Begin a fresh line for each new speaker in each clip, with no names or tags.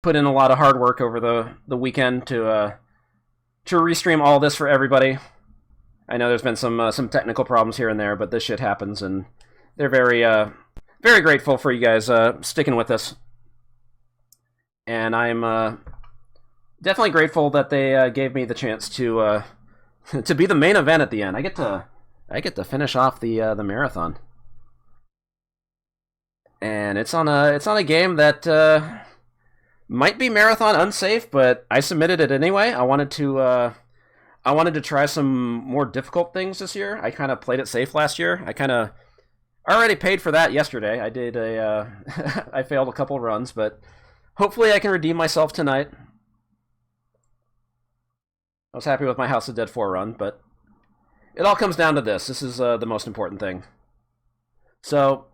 put in a lot of hard work over the weekend to restream all this for everybody. I know there's been some technical problems here and there, but this shit happens, and they're very grateful for you guys sticking with us. And I'm definitely grateful that they gave me the chance to to be the main event at the end. I get to finish off the marathon, and it's on a game that might be marathon unsafe, but I submitted it anyway. I wanted to try some more difficult things this year. I kind of played it safe last year. I already paid for that yesterday. I did I failed a couple runs, but hopefully I can redeem myself tonight. I was happy with my House of Dead 4 run, but it all comes down to this. This is the most important thing. So,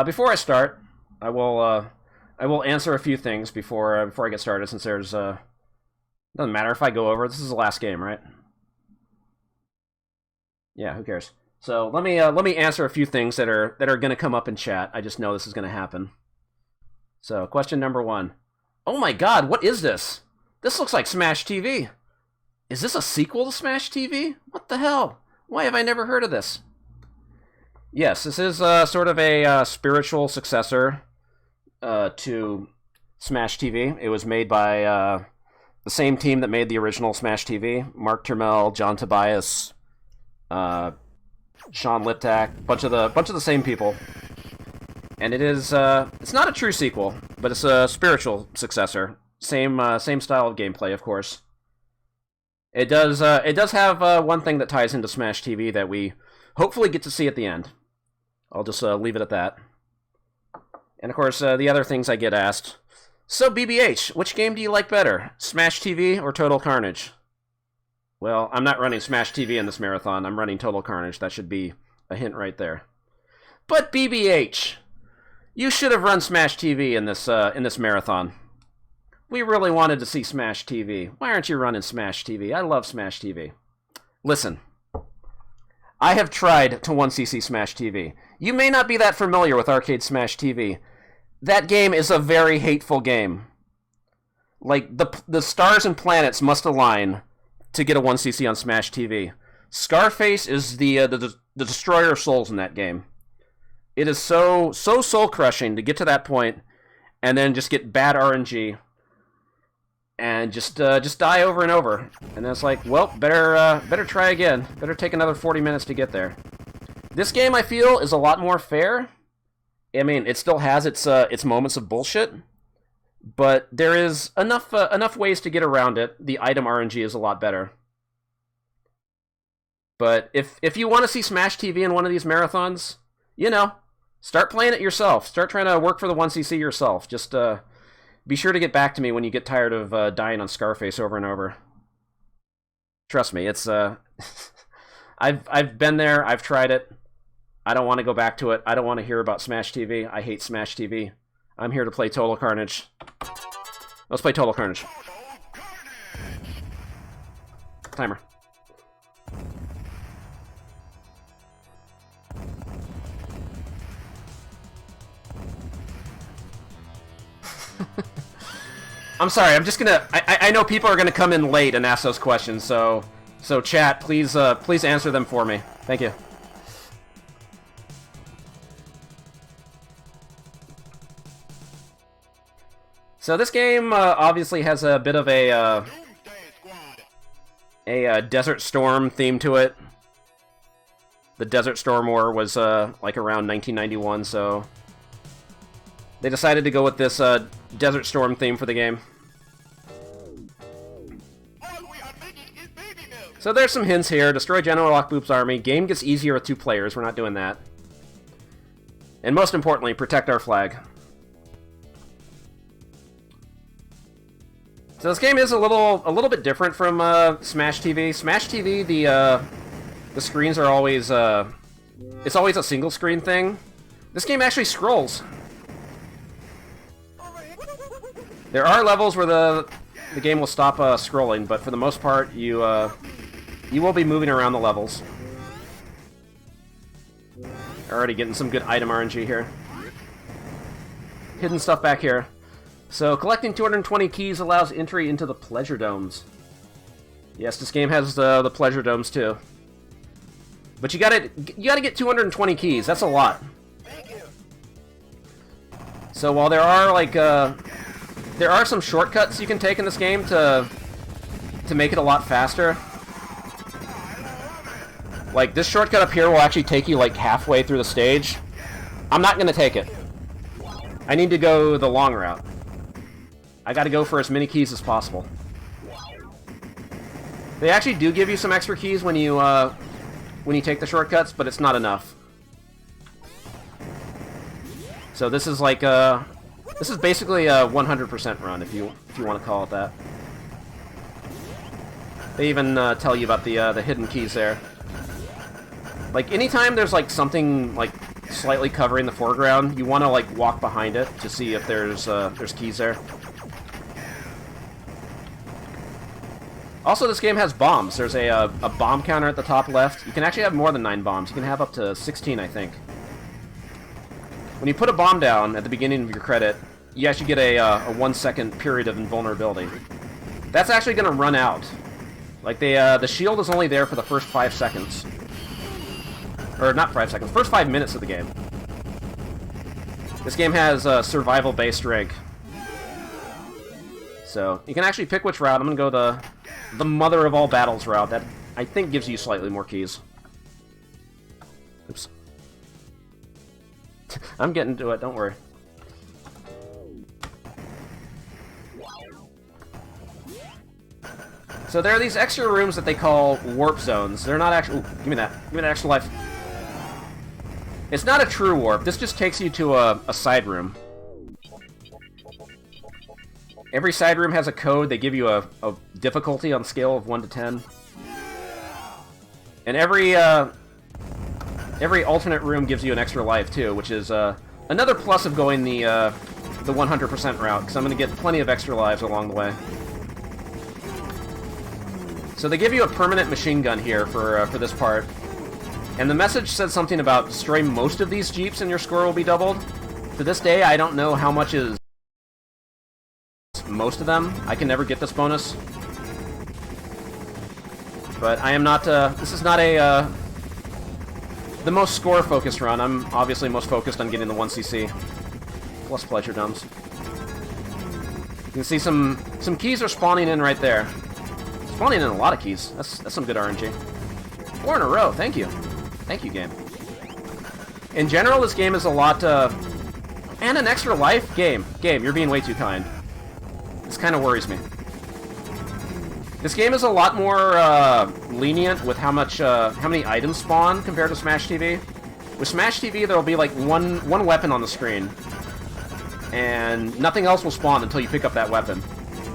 before I start, I will answer a few things before I get started, since there's doesn't matter if I go over. This is the last game, right? Yeah, who cares? So let me answer a few things that are going to come up in chat. I just know this is going to happen. So question number 1. Oh my God, what is this? This looks like Smash TV. Is this a sequel to Smash TV? What the hell? Why have I never heard of this? Yes, this is sort of a spiritual successor to Smash TV. It was made by the same team that made the original Smash TV. Mark Turmel, John Tobias, Sean Liptak, bunch of the same people. And it is it's not a true sequel, but it's a spiritual successor. Same style of gameplay, of course. It does have one thing that ties into Smash TV that we hopefully get to see at the end. I'll just leave it at that. And of course, the other things I get asked. So BBH, which game do you like better, Smash TV or Total Carnage? Well, I'm not running Smash TV in this marathon. I'm running Total Carnage. That should be a hint right there. But BBH, you should have run Smash TV in this marathon. We really wanted to see Smash TV. Why aren't you running Smash TV? I love Smash TV. Listen, I have tried to 1cc Smash TV. You may not be that familiar with Arcade Smash TV. That game is a very hateful game. Like, the stars and planets must align to get a 1cc on Smash TV. Scarface is the destroyer of souls in that game. It is so soul-crushing to get to that point and then just get bad RNG and just die over and over. And then it's like, well, better try again. Better take another 40 minutes to get there. This game, I feel, is a lot more fair. I mean, it still has its moments of bullshit, but there is enough ways to get around it. The item RNG is a lot better. But if you want to see Smash TV in one of these marathons, you know, start playing it yourself. Start trying to work for the 1cc yourself. Just be sure to get back to me when you get tired of dying on Scarface over and over. Trust me, it's I've been there. I've tried it. I don't want to go back to it. I don't want to hear about Smash TV. I hate Smash TV. I'm here to play Total Carnage. Let's play Total Carnage. Timer. I'm sorry, I'm just gonna... I know people are gonna come in late and ask those questions, so chat, please answer them for me. Thank you. So this game obviously has a bit of a Desert Storm theme to it. The Desert Storm War was like around 1991, so they decided to go with this Desert Storm theme for the game. So there's some hints here. Destroy General Lockboop's army. Game gets easier with 2 players. We're not doing that. And most importantly, protect our flag. So this game is a little bit different from Smash TV. Smash TV, the screens are always it's always a single screen thing. This game actually scrolls. There are levels where the game will stop scrolling, but for the most part, you will be moving around the levels. Already getting some good item RNG here. Hidden stuff back here. So, collecting 220 keys allows entry into the Pleasure Domes. Yes, this game has the Pleasure Domes, too. But you gotta get 220 keys. That's a lot. So while there are, like, there are some shortcuts you can take in this game to make it a lot faster. Like, this shortcut up here will actually take you, like, halfway through the stage. I'm not gonna take it. I need to go the long route. I gotta go for as many keys as possible. They actually do give you some extra keys when you take the shortcuts, but it's not enough. So this is like this is basically a 100% run, if you want to call it that. They even tell you about the hidden keys there. Like, anytime there's like something like slightly covering the foreground, you want to like walk behind it to see if there's keys there. Also, this game has bombs. There's a bomb counter at the top left. You can actually have more than 9 bombs. You can have up to 16, I think. When you put a bomb down at the beginning of your credit, you actually get a 1-second period of invulnerability. That's actually going to run out. Like, the shield is only there for the first 5 seconds. Or, not 5 seconds, first 5 minutes of the game. This game has a survival-based rig. So, you can actually pick which route. I'm going to go the mother of all battles route. That, I think, gives you slightly more keys. Oops. I'm getting to it, don't worry. So there are these extra rooms that they call warp zones. They're not actually... Ooh, give me that. Give me that extra life. It's not a true warp. This just takes you to a side room. Every side room has a code. They give you a difficulty on a scale of 1 to 10. And every alternate room gives you an extra life, too, which is another plus of going the 100% route, because I'm going to get plenty of extra lives along the way. So they give you a permanent machine gun here for this part. And the message said something about destroy most of these jeeps and your score will be doubled. To this day, I don't know how much is most of them. I can never get this bonus. But I am not, this is not the most score-focused run. I'm obviously most focused on getting the 1cc. Plus Pleasure Domes. You can see some keys are spawning in right there. Spawning in a lot of keys. That's some good RNG. 4 in a row, thank you. Thank you, game. In general, this game is a lot, and an extra life? Game, you're being way too kind. This kind of worries me. This game is a lot more lenient with how many items spawn compared to Smash TV. With Smash TV, there'll be like one weapon on the screen, and nothing else will spawn until you pick up that weapon.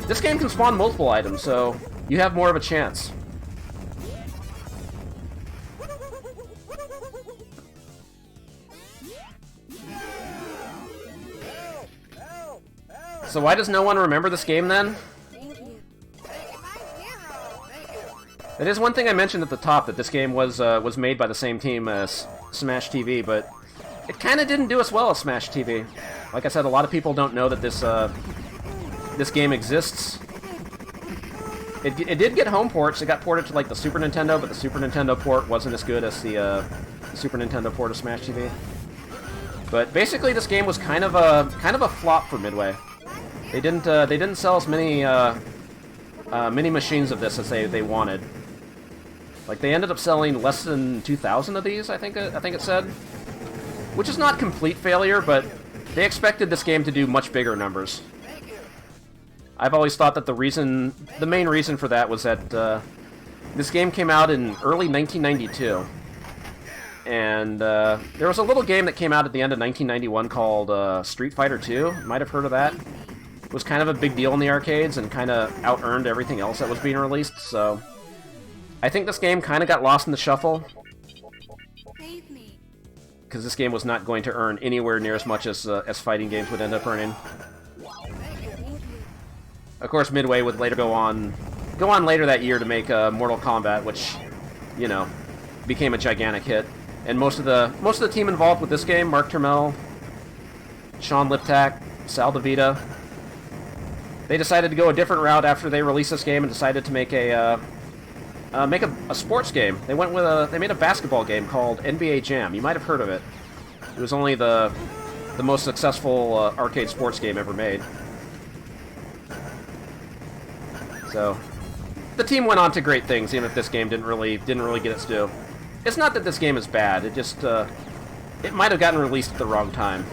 This game can spawn multiple items, so you have more of a chance. So why does no one remember this game then? That is one thing I mentioned at the top, that this game was made by the same team as Smash TV, but it kind of didn't do as well as Smash TV. Like I said, a lot of people don't know that this game exists. It did get home ports. It got ported to like the Super Nintendo, but the Super Nintendo port wasn't as good as the Super Nintendo port of Smash TV. But basically, this game was kind of a flop for Midway. They didn't sell as many machines of this as they wanted. Like, they ended up selling less than 2,000 of these, I think it said. Which is not complete failure, but they expected this game to do much bigger numbers. I've always thought that the main reason for that was that this game came out in early 1992. And there was a little game that came out at the end of 1991 called Street Fighter II. You might have heard of that. It was kind of a big deal in the arcades and kind of out-earned everything else that was being released, so I think this game kind of got lost in the shuffle. Because this game was not going to earn anywhere near as much as fighting games would end up earning. Of course, Midway would later go on later that year to make Mortal Kombat, which, you know, became a gigantic hit. And most of the team involved with this game, Mark Turmel, Sean Liptak, Sal DeVita, They decided to go a different route after they released this game and decided to make a sports game. They made a basketball game called NBA Jam. You might have heard of it. It was only the most successful arcade sports game ever made. So the team went on to great things, even if this game didn't really get its due. It's not that this game is bad. It just it might have gotten released at the wrong time.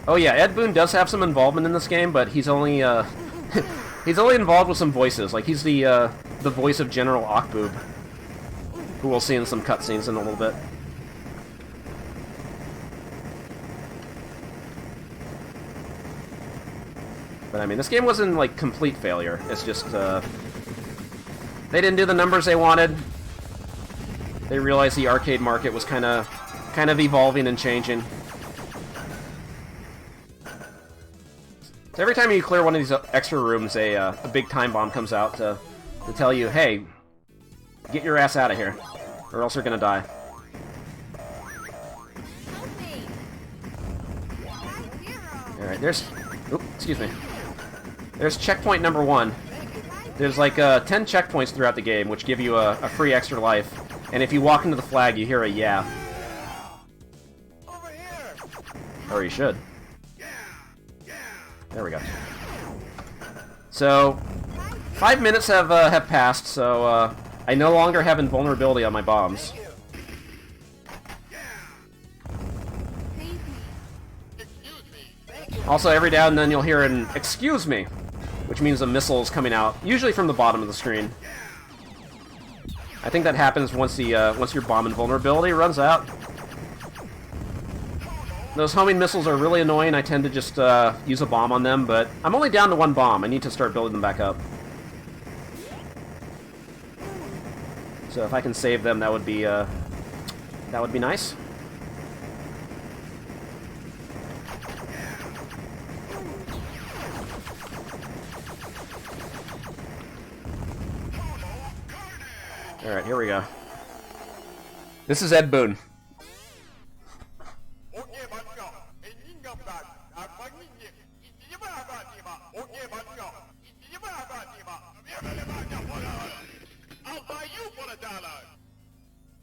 Oh yeah, Ed Boon does have some involvement in this game, but he's only he's only involved with some voices. Like he's the voice of General Akboob, who we'll see in some cutscenes in a little bit. But I mean, this game wasn't like complete failure. It's just they didn't do the numbers they wanted. They realized the arcade market was kind of evolving and changing. So every time you clear one of these extra rooms, a big time bomb comes out to tell you, hey, get your ass out of here, or else you're gonna die. Alright, there's... Oop, excuse me. There's checkpoint number 1. There's like 10 checkpoints throughout the game, which give you a free extra life. And if you walk into the flag, you hear a yeah. Or you should. There we go. So, 5 minutes have passed, so I no longer have invulnerability on my bombs. Also, every now and then you'll hear an "excuse me," which means a missile is coming out, usually from the bottom of the screen. I think that happens once your bomb invulnerability runs out. Those homing missiles are really annoying. I tend to just use a bomb on them, but I'm only down to 1 bomb. I need to start building them back up. So if I can save them, that would be nice. Alright, here we go. This is Ed Boon.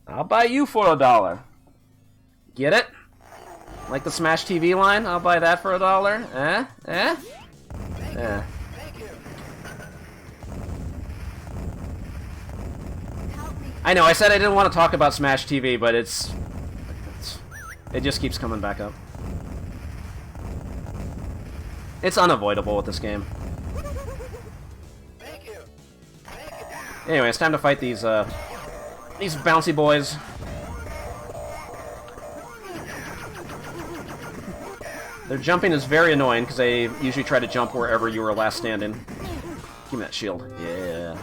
I'll buy you for $1. Get it? Like the Smash TV line? I'll buy that for $1. Eh? Eh? Eh. I know, I said I didn't want to talk about Smash TV, but it just keeps coming back up. It's unavoidable with this game. Anyway, it's time to fight these bouncy boys. Their jumping is very annoying because they usually try to jump wherever you were last standing. Give me that shield. Yeah.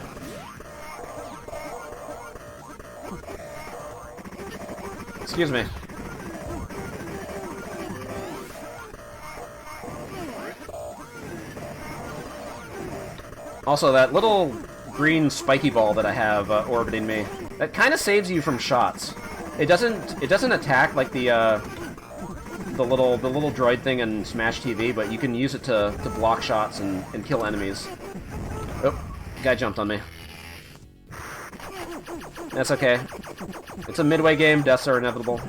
Excuse me. Also, that little green spiky ball that I have orbiting me, that kind of saves you from shots. It doesn't attack like the little droid thing in Smash TV, but you can use it to block shots and kill enemies. Oh, guy jumped on me. That's okay. It's a midway game, deaths are inevitable.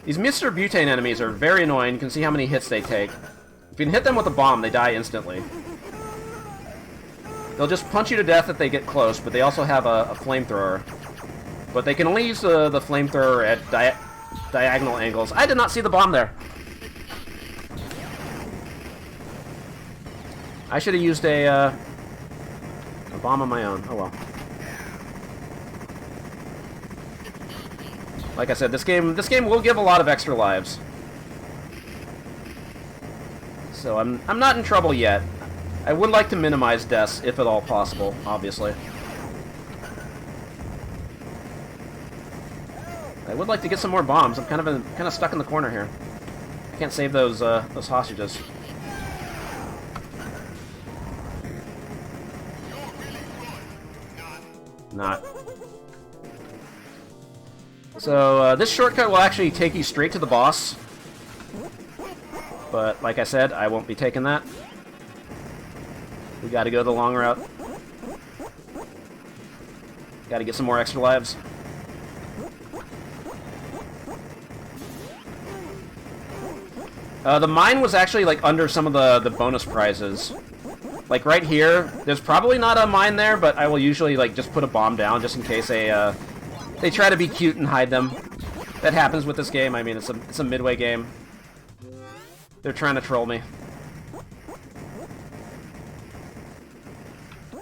These Mr. Butane enemies are very annoying. You can see how many hits they take. If you can hit them with a bomb, they die instantly. They'll just punch you to death if they get close, but they also have a flamethrower. But they can only use the flamethrower at diagonal angles. I did not see the bomb there. I should have used a bomb on my own. Oh well. Like I said, this game will give a lot of extra lives. So I'm not in trouble yet. I would like to minimize deaths, if at all possible, obviously. I would like to get some more bombs. I'm kind of stuck in the corner here. I can't save those hostages. Not. So this shortcut will actually take you straight to the boss. But like I said, I won't be taking that. We gotta go the long route. Gotta get some more extra lives. The mine was actually like under some of the bonus prizes. Like right here, there's probably not a mine there, but I will usually like just put a bomb down just in case they try to be cute and hide them. That happens with this game. I mean, it's a midway game. They're trying to troll me.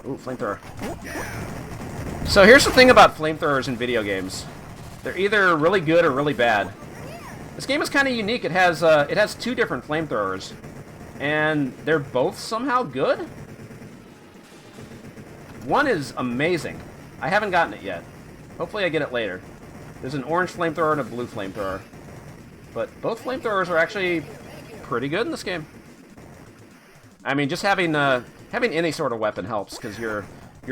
Ooh, flamethrower. So here's the thing about flamethrowers in video games. They're either really good or really bad. This game is kind of unique. It has two different flamethrowers, and they're both somehow good. One is amazing. I haven't gotten it yet. Hopefully I get it later. There's an orange flamethrower and a blue flamethrower. But both flamethrowers are actually pretty good in this game. I mean, just having any sort of weapon helps, because your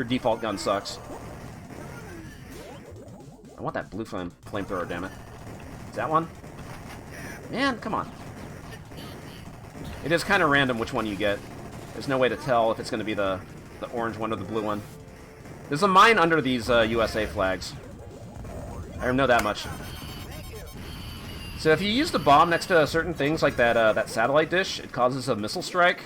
default gun sucks. I want that blue flamethrower, damn it. Is that one? Man, come on. It is kind of random which one you get. There's no way to tell if it's going to be the orange one or the blue one. There's a mine under these USA flags. I know that much. So if you use the bomb next to certain things like that satellite dish, it causes a missile strike,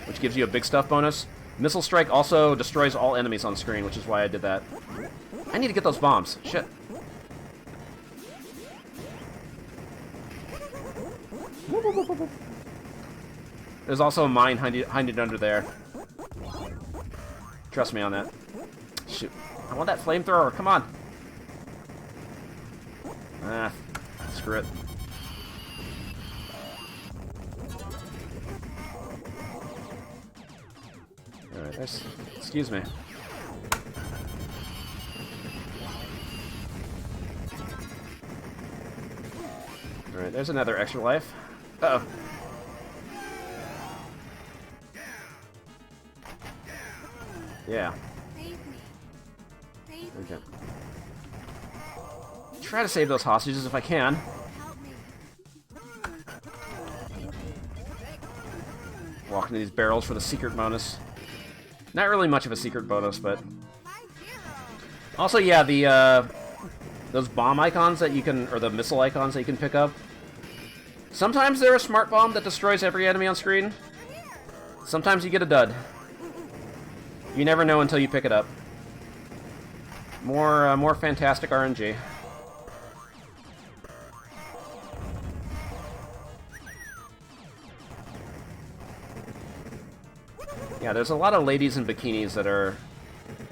which gives you a big stuff bonus. Missile strike also destroys all enemies on screen, which is why I did that. I need to get those bombs. Shit. There's also a mine hiding under there. Trust me on that. Shoot. I want that flamethrower. Come on. Ah, screw it. Alright, there's... Excuse me. Alright, there's another extra life. Uh-oh. Yeah. Okay. Try to save those hostages if I can. Walk into these barrels for the secret bonus. Not really much of a secret bonus, but... Also, yeah, those bomb icons that you can... Or the missile icons that you can pick up. Sometimes they're a smart bomb that destroys every enemy on screen. Sometimes you get a dud. You never know until you pick it up. More fantastic RNG. Yeah, there's a lot of ladies in bikinis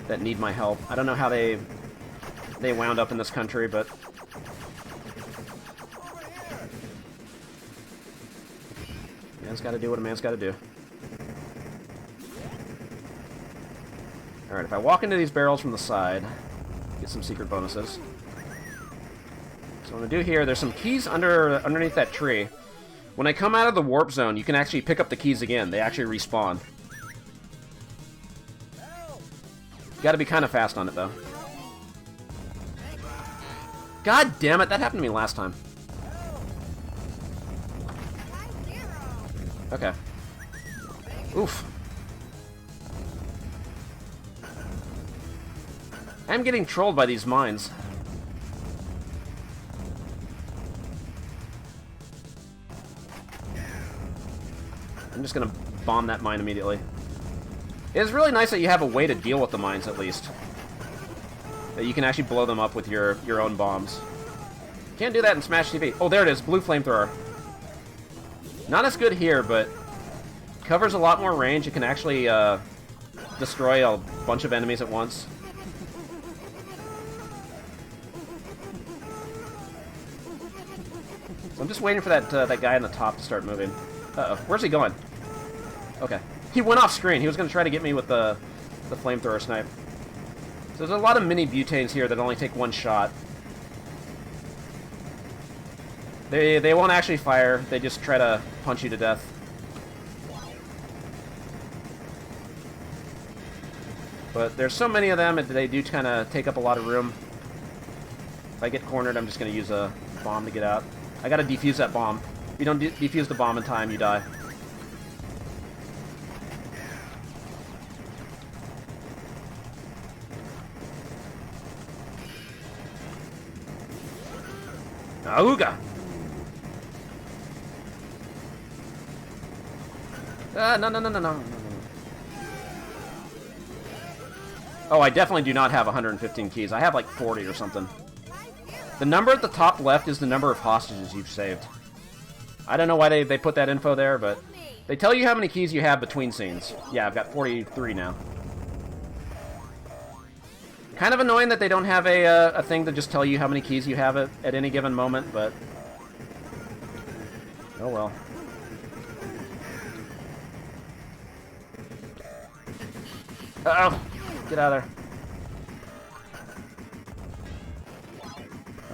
that need my help. I don't know how they wound up in this country, but man's got to do what a man's got to do. Alright, if I walk into these barrels from the side, get some secret bonuses. So what I'm going to do here, there's some keys underneath that tree. When I come out of the warp zone, you can actually pick up the keys again. They actually respawn. You gotta be kind of fast on it, though. God damn it, that happened to me last time. Okay. Oof. I'm getting trolled by these mines. I'm just gonna bomb that mine immediately. It's really nice that you have a way to deal with the mines, at least. That you can actually blow them up with your own bombs. Can't do that in Smash TV. Oh, there it is, blue flamethrower. Not as good here, but covers a lot more range. It can actually destroy a bunch of enemies at once. So I'm just waiting for that guy on the top to start moving. Uh-oh, where's he going? Okay. He went off screen. He was going to try to get me with the flamethrower snipe. So there's a lot of mini butanes here that only take one shot. They won't actually fire. They just try to punch you to death. But there's so many of them, they do kind of take up a lot of room. If I get cornered, I'm just gonna use a bomb to get out. I gotta defuse that bomb. If you don't defuse the bomb in time, you die. Auga! No. Oh, I definitely do not have 115 keys. I have like 40 or something. The number at the top left is the number of hostages you've saved. I don't know why they put that info there, but they tell you how many keys you have between scenes. Yeah, I've got 43 now. Kind of annoying that they don't have a thing to just tell you how many keys you have at any given moment, but... oh well. Uh-oh! Get out of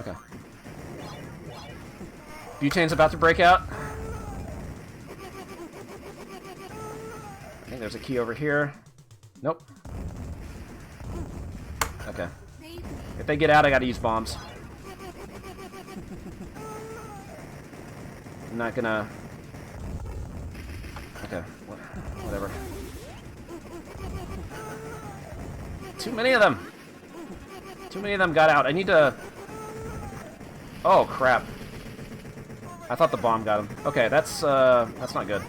there. Okay. Butane's about to break out. I think there's a key over here. Nope. Okay. If they get out, I gotta use bombs. I'm not gonna... okay, whatever. Too many of them! Too many of them got out. I need to... oh, crap. I thought the bomb got him. Okay, that's not good.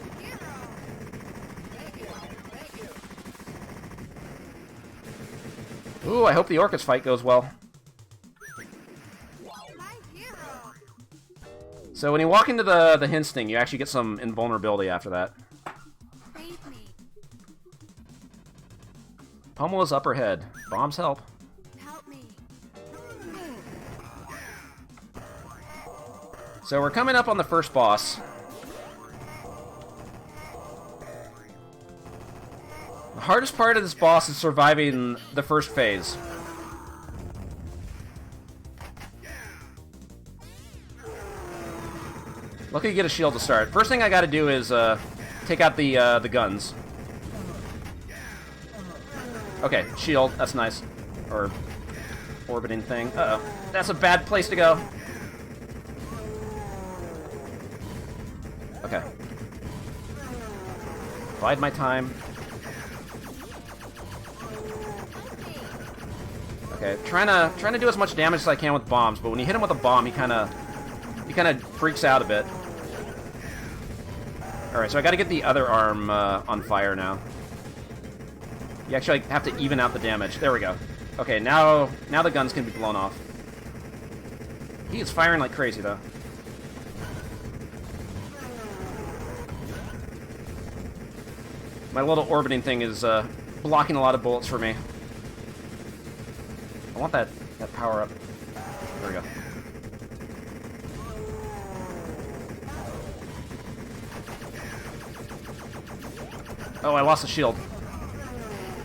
Ooh, I hope the Orcus fight goes well. So when you walk into the hinge thing, you actually get some invulnerability after that. Pummel is upper head. Bombs help. So we're coming up on the first boss. The hardest part of this boss is surviving the first phase. Lucky you get a shield to start. First thing I gotta do is take out the guns. Okay, shield, that's nice. Or orbiting thing. Uh-oh. That's a bad place to go. Okay. Bide my time. Okay, trying to do as much damage as I can with bombs, but when you hit him with a bomb, he kind of freaks out a bit. All right, so I got to get the other arm on fire now. You actually have to even out the damage. There we go. Okay, now the guns can be blown off. He is firing like crazy though. My little orbiting thing is blocking a lot of bullets for me. I want that power up. There we go. Oh, I lost the shield.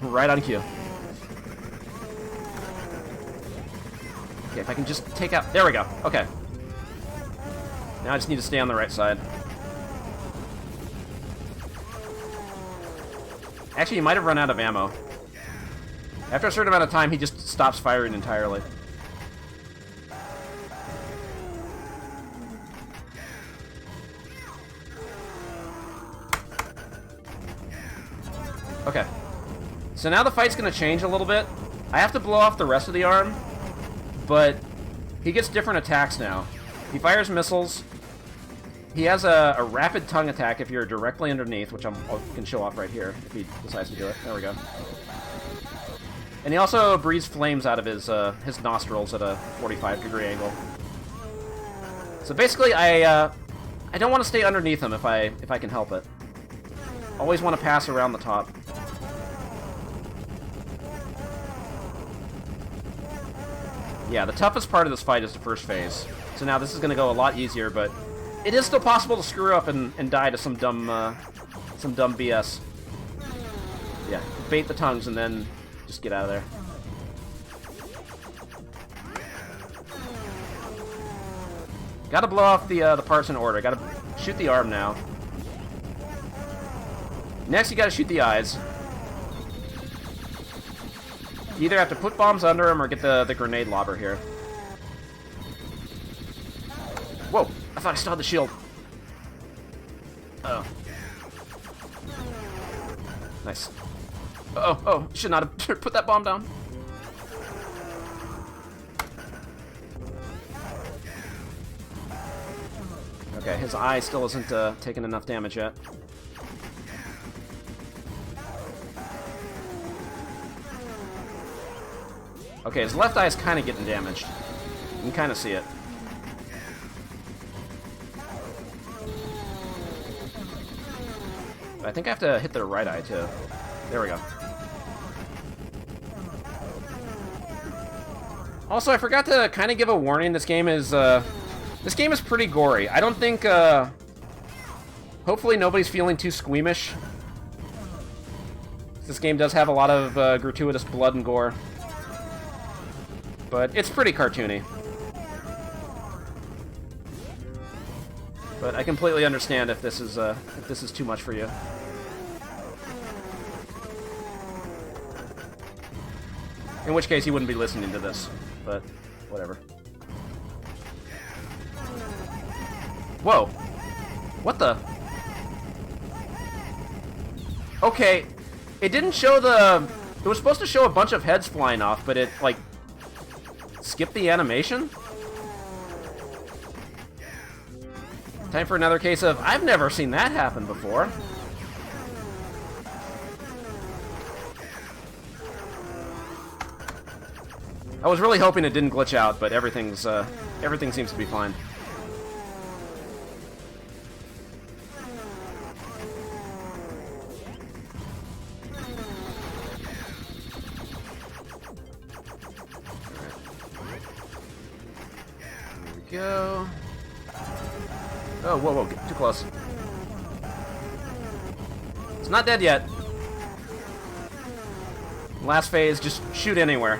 Right on cue. Okay, if I can just take out... there we go. Okay. Now I just need to stay on the right side. Actually, he might have run out of ammo. After a certain amount of time, he just stops firing entirely. Okay. So now the fight's going to change a little bit. I have to blow off the rest of the arm, but he gets different attacks now. He fires missiles. He has a rapid tongue attack if you're directly underneath, which I can show off right here if he decides to do it. There we go. And he also breathes flames out of his nostrils at a 45-degree angle. So basically, I don't want to stay underneath him if I can help it. Always want to pass around the top. Yeah, the toughest part of this fight is the first phase. So now this is going to go a lot easier, but it is still possible to screw up and die to some dumb BS. Yeah, bait the tongues and then just get out of there. Gotta blow off the parts in order. Gotta shoot the arm now. Next, you gotta shoot the eyes. You either have to put bombs under him or get the grenade lobber here. I thought I still had the shield. Oh. Nice. Oh, should not have put that bomb down. Okay, his eye still isn't taking enough damage yet. Okay, his left eye is kind of getting damaged. You can kind of see it. I think I have to hit the right eye, too. There we go. Also, I forgot to kind of give a warning. This game is pretty gory. I don't think, hopefully nobody's feeling too squeamish. This game does have a lot of gratuitous blood and gore. But it's pretty cartoony. But I completely understand if this is too much for you. In which case you wouldn't be listening to this, but whatever. Whoa. What the? Okay, it didn't show the... It was supposed to show a bunch of heads flying off, but it, like, skipped the animation? Time for another case of, I've never seen that happen before. I was really hoping it didn't glitch out, but everything seems to be fine. Here we go. Oh, whoa, too close. It's not dead yet. Last phase, just shoot anywhere.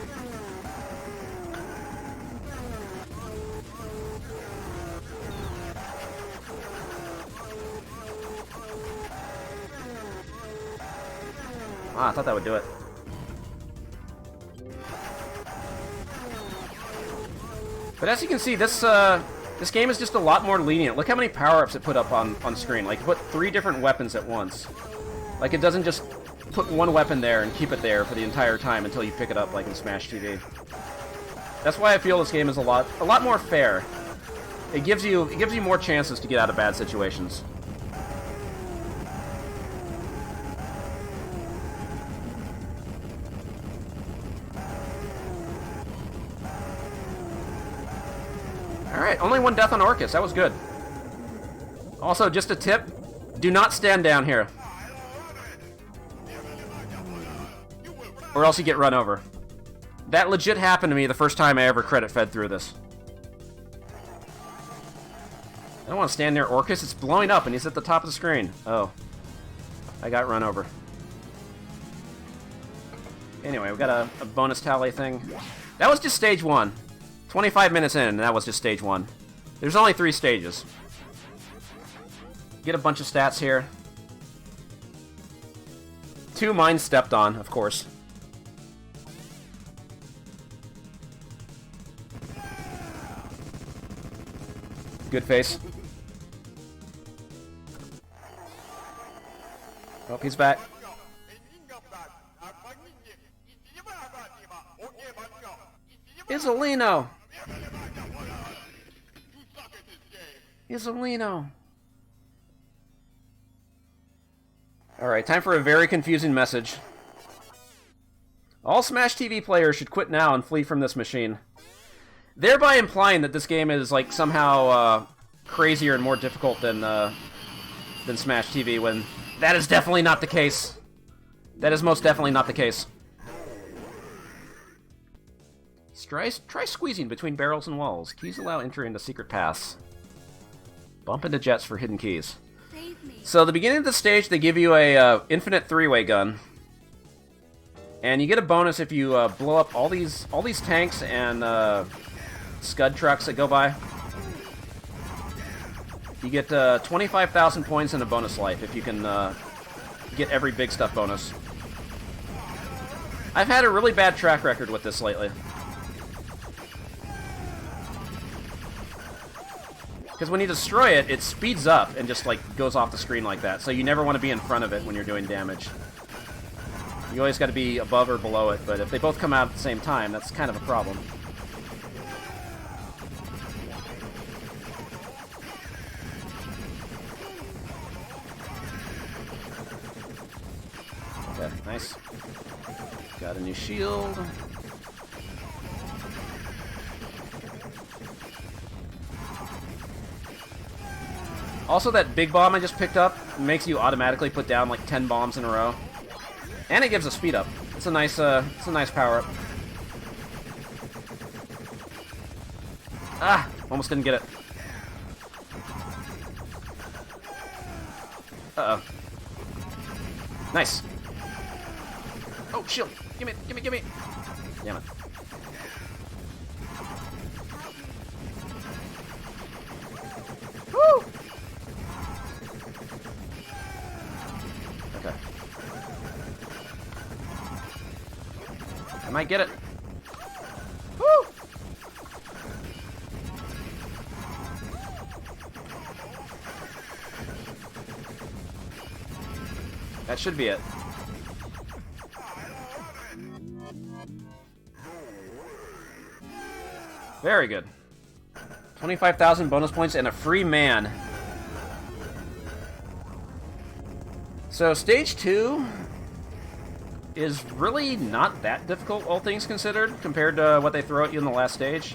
Ah, I thought that would do it. But as you can see, this game is just a lot more lenient. Look how many power-ups it put up on screen. Like, it put 3 different weapons at once. Like, it doesn't just put one weapon there and keep it there for the entire time until you pick it up, like in Smash TV. That's why I feel this game is a lot more fair. It gives you more chances to get out of bad situations. Alright, only 1 death on Orcus. That was good. Also, just a tip, do not stand down here. Or else you get run over. That legit happened to me the first time I ever credit fed through this. I don't want to stand near Orcus. It's blowing up and he's at the top of the screen. Oh. I got run over. Anyway, we got a bonus tally thing. That was just stage 1. 25 minutes in, and that was just stage 1. There's only 3 stages. Get a bunch of stats here. 2 mines stepped on, of course. Good face. Oh, he's back. Isolino! Isolino! Alright, time for a very confusing message. All Smash TV players should quit now and flee from this machine. Thereby implying that this game is, like, somehow, crazier and more difficult than Smash TV, when that is definitely not the case. That is most definitely not the case. Try squeezing between barrels and walls. Keys allow entry into secret paths. Bump into jets for hidden keys. So, the beginning of the stage, they give you a infinite 3-way gun. And you get a bonus if you blow up all these tanks and scud trucks that go by. You get 25,000 points and a bonus life if you can get every big stuff bonus. I've had a really bad track record with this lately. Because when you destroy it, it speeds up and just, like, goes off the screen like that. So you never want to be in front of it when you're doing damage. You always got to be above or below it, but if they both come out at the same time, that's kind of a problem. Okay, nice. Got a new shield. Also, that big bomb I just picked up makes you automatically put down like 10 bombs in a row, and it gives a speed up. It's a nice power up. Ah, almost didn't get it. Uh-oh. Nice. Oh, shield. Gimme. Damn it. Woo! Okay. I might get it. Woo! That should be it. Very good. 25,000 bonus points and a free man. So stage 2 is really not that difficult, all things considered, compared to what they throw at you in the last stage.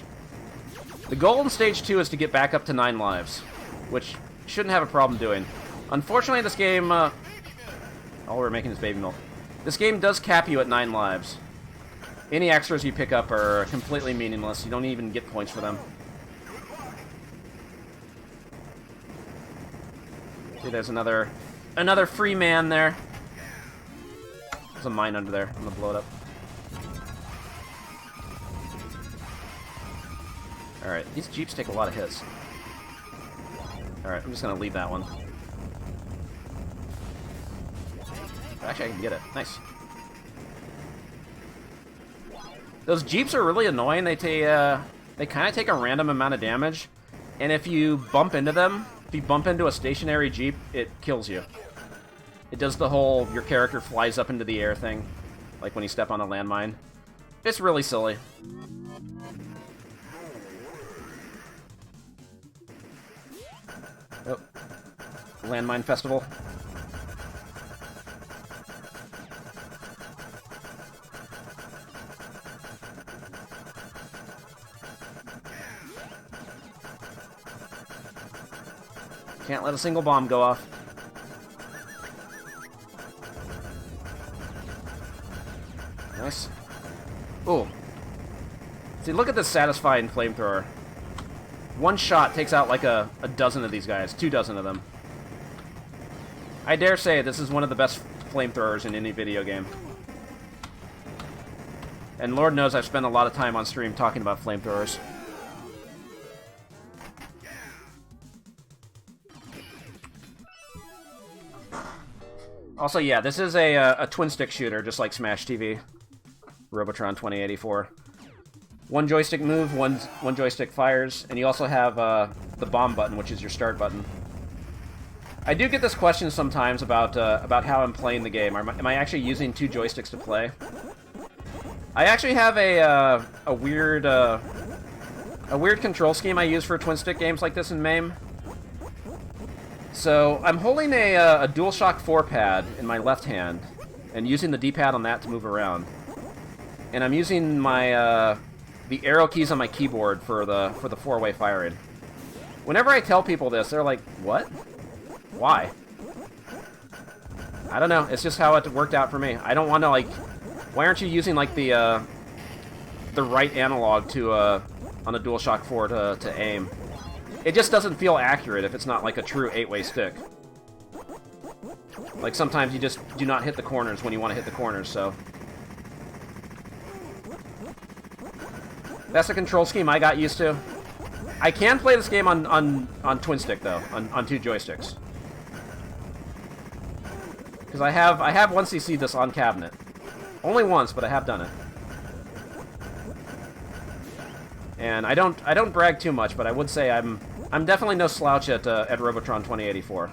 The goal in stage 2 is to get back up to 9 lives, which you shouldn't have a problem doing. Unfortunately, this game... all we're making is baby milk. This game does cap you at 9 lives. Any extras you pick up are completely meaningless. You don't even get points for them. See, there's another free man there. There's a mine under there. I'm gonna blow it up. Alright, these jeeps take a lot of hits. Alright, I'm just gonna leave that one. Actually, I can get it. Nice. Those jeeps are really annoying. They kind of take a random amount of damage, and if you bump into them, if you bump into a stationary jeep, it kills you. It does the whole your character flies up into the air thing, like when you step on a landmine. It's really silly. Oh, landmine festival. Can't let a single bomb go off. Nice. Ooh. See, look at this satisfying flamethrower. One shot takes out like a dozen of these guys. 2 dozen of them. I dare say this is one of the best flamethrowers in any video game. And Lord knows I've spent a lot of time on stream talking about flamethrowers. Also, yeah, this is a twin-stick shooter, just like Smash TV. Robotron 2084. One joystick move, one joystick fires, and you also have the bomb button, which is your start button. I do get this question sometimes about how I'm playing the game. Am I actually using 2 joysticks to play? I actually have a weird control scheme I use for twin-stick games like this in MAME. So, I'm holding a DualShock 4 pad in my left hand, and using the D-pad on that to move around. And I'm using my the arrow keys on my keyboard for the 4-way firing. Whenever I tell people this, they're like, "What? Why?" I don't know. It's just how it worked out for me. I don't want to, like... Why aren't you using, like, the right analog to on a DualShock 4 to aim? It just doesn't feel accurate if it's not like a true 8-way stick. Like, sometimes you just do not hit the corners when you want to hit the corners, so... That's the control scheme I got used to. I can play this game on twin stick, though, on 2 joysticks. Because I have once CC'd this on cabinet. Only once, but I have done it. And I don't brag too much, but I would say I'm definitely no slouch at Robotron 2084.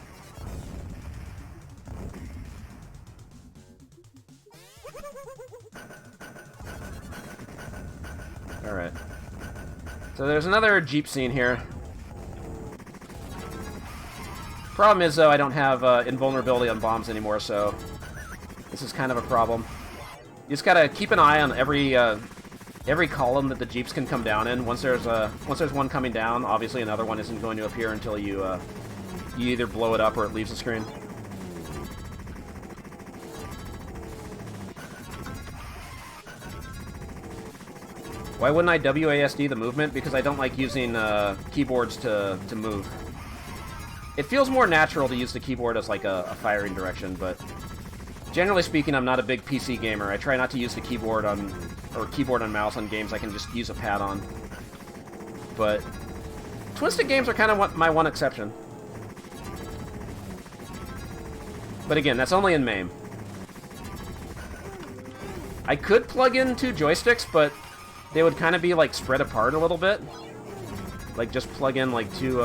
All right. So there's another Jeep scene here. Problem is, though, I don't have invulnerability on bombs anymore, so this is kind of a problem. You just gotta keep an eye on every column that the Jeeps can come down in. Once there's one coming down, obviously another one isn't going to appear until you either blow it up or it leaves the screen. Why wouldn't I WASD the movement? Because I don't like using keyboards to move. It feels more natural to use the keyboard as like a firing direction, but generally speaking, I'm not a big PC gamer. I try not to use the keyboard and mouse on games I can just use a pad on. But twin-stick games are kind of my one exception. But again, that's only in MAME. I could plug in 2 joysticks, but they would kind of be like spread apart a little bit. Like just plug in like 2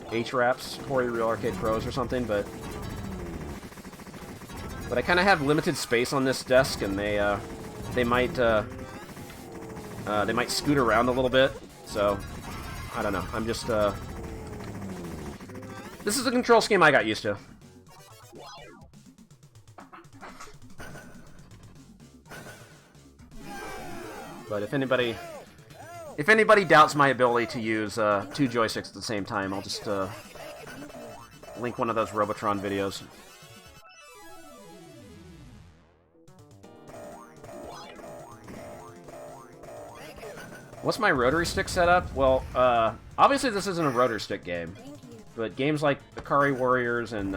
HRAPs, Core Real Arcade Pros or something, but I kind of have limited space on this desk, and they might scoot around a little bit. So I don't know. I'm just this is a control scheme I got used to. But if anybody doubts my ability to use 2 joysticks at the same time, I'll just link one of those Robotron videos. What's my rotary stick setup? Well, obviously this isn't a rotor stick game, but games like Akari Warriors and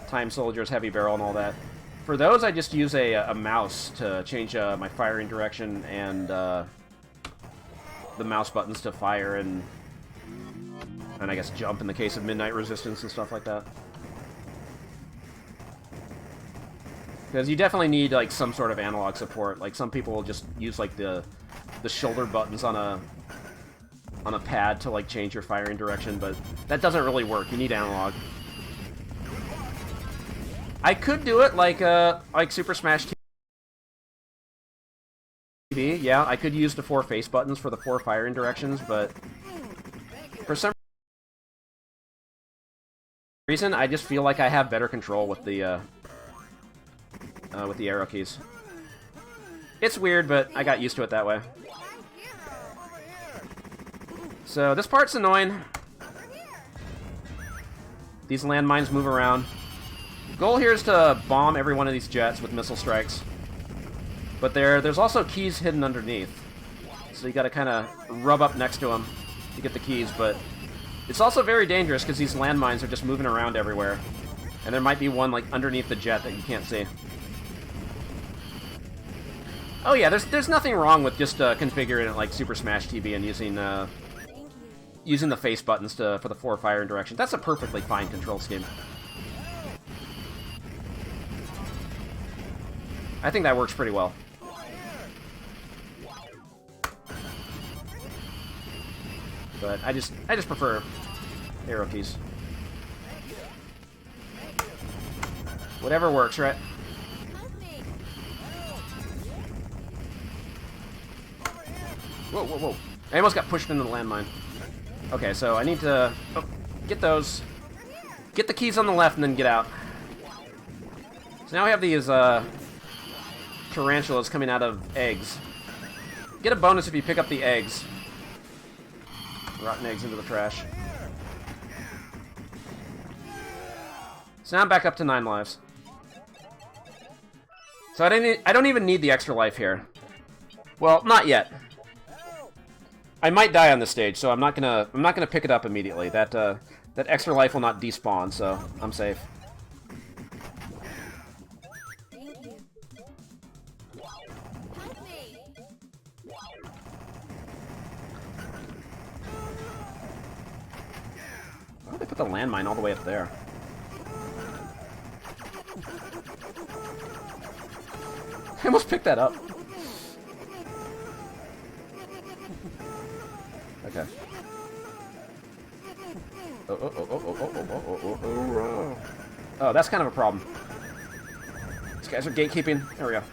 Time Soldiers, Heavy Barrel, and all that, for those I just use a mouse to change my firing direction and the mouse buttons to fire and I guess jump in the case of Midnight Resistance and stuff like that. Because you definitely need like some sort of analog support. Like some people will just use like the shoulder buttons on a pad to like change your firing direction, but that doesn't really work. You need analog. I could do it like Super Smash TV. Yeah, I could use the 4 face buttons for the 4 firing directions, but for some reason I just feel like I have better control with the arrow keys. It's weird, but I got used to it that way. So this part's annoying. These landmines move around. The goal here is to bomb every one of these jets with missile strikes. But there's also keys hidden underneath. So you gotta kind of rub up next to them to get the keys, but it's also very dangerous because these landmines are just moving around everywhere. And there might be one like underneath the jet that you can't see. Oh yeah, there's nothing wrong with just configuring it like Super Smash TV and using the face buttons for the 4 firing directions. That's a perfectly fine control scheme. I think that works pretty well. But I just prefer arrow keys. Whatever works, right? Whoa, whoa, whoa. I almost got pushed into the landmine. Okay, so I need to get those. Get the keys on the left and then get out. So now we have these tarantulas coming out of eggs. Get a bonus if you pick up the eggs. Rotten eggs into the trash. So now I'm back up to 9 lives. So I don't even need the extra life here. Well, not yet. I might die on this stage, so I'm not gonna pick it up immediately. That extra life will not despawn, so I'm safe. Why did they put the landmine all the way up there? I almost picked that up. Okay. Oh, that's kind of a problem. These guys are gatekeeping. There we go.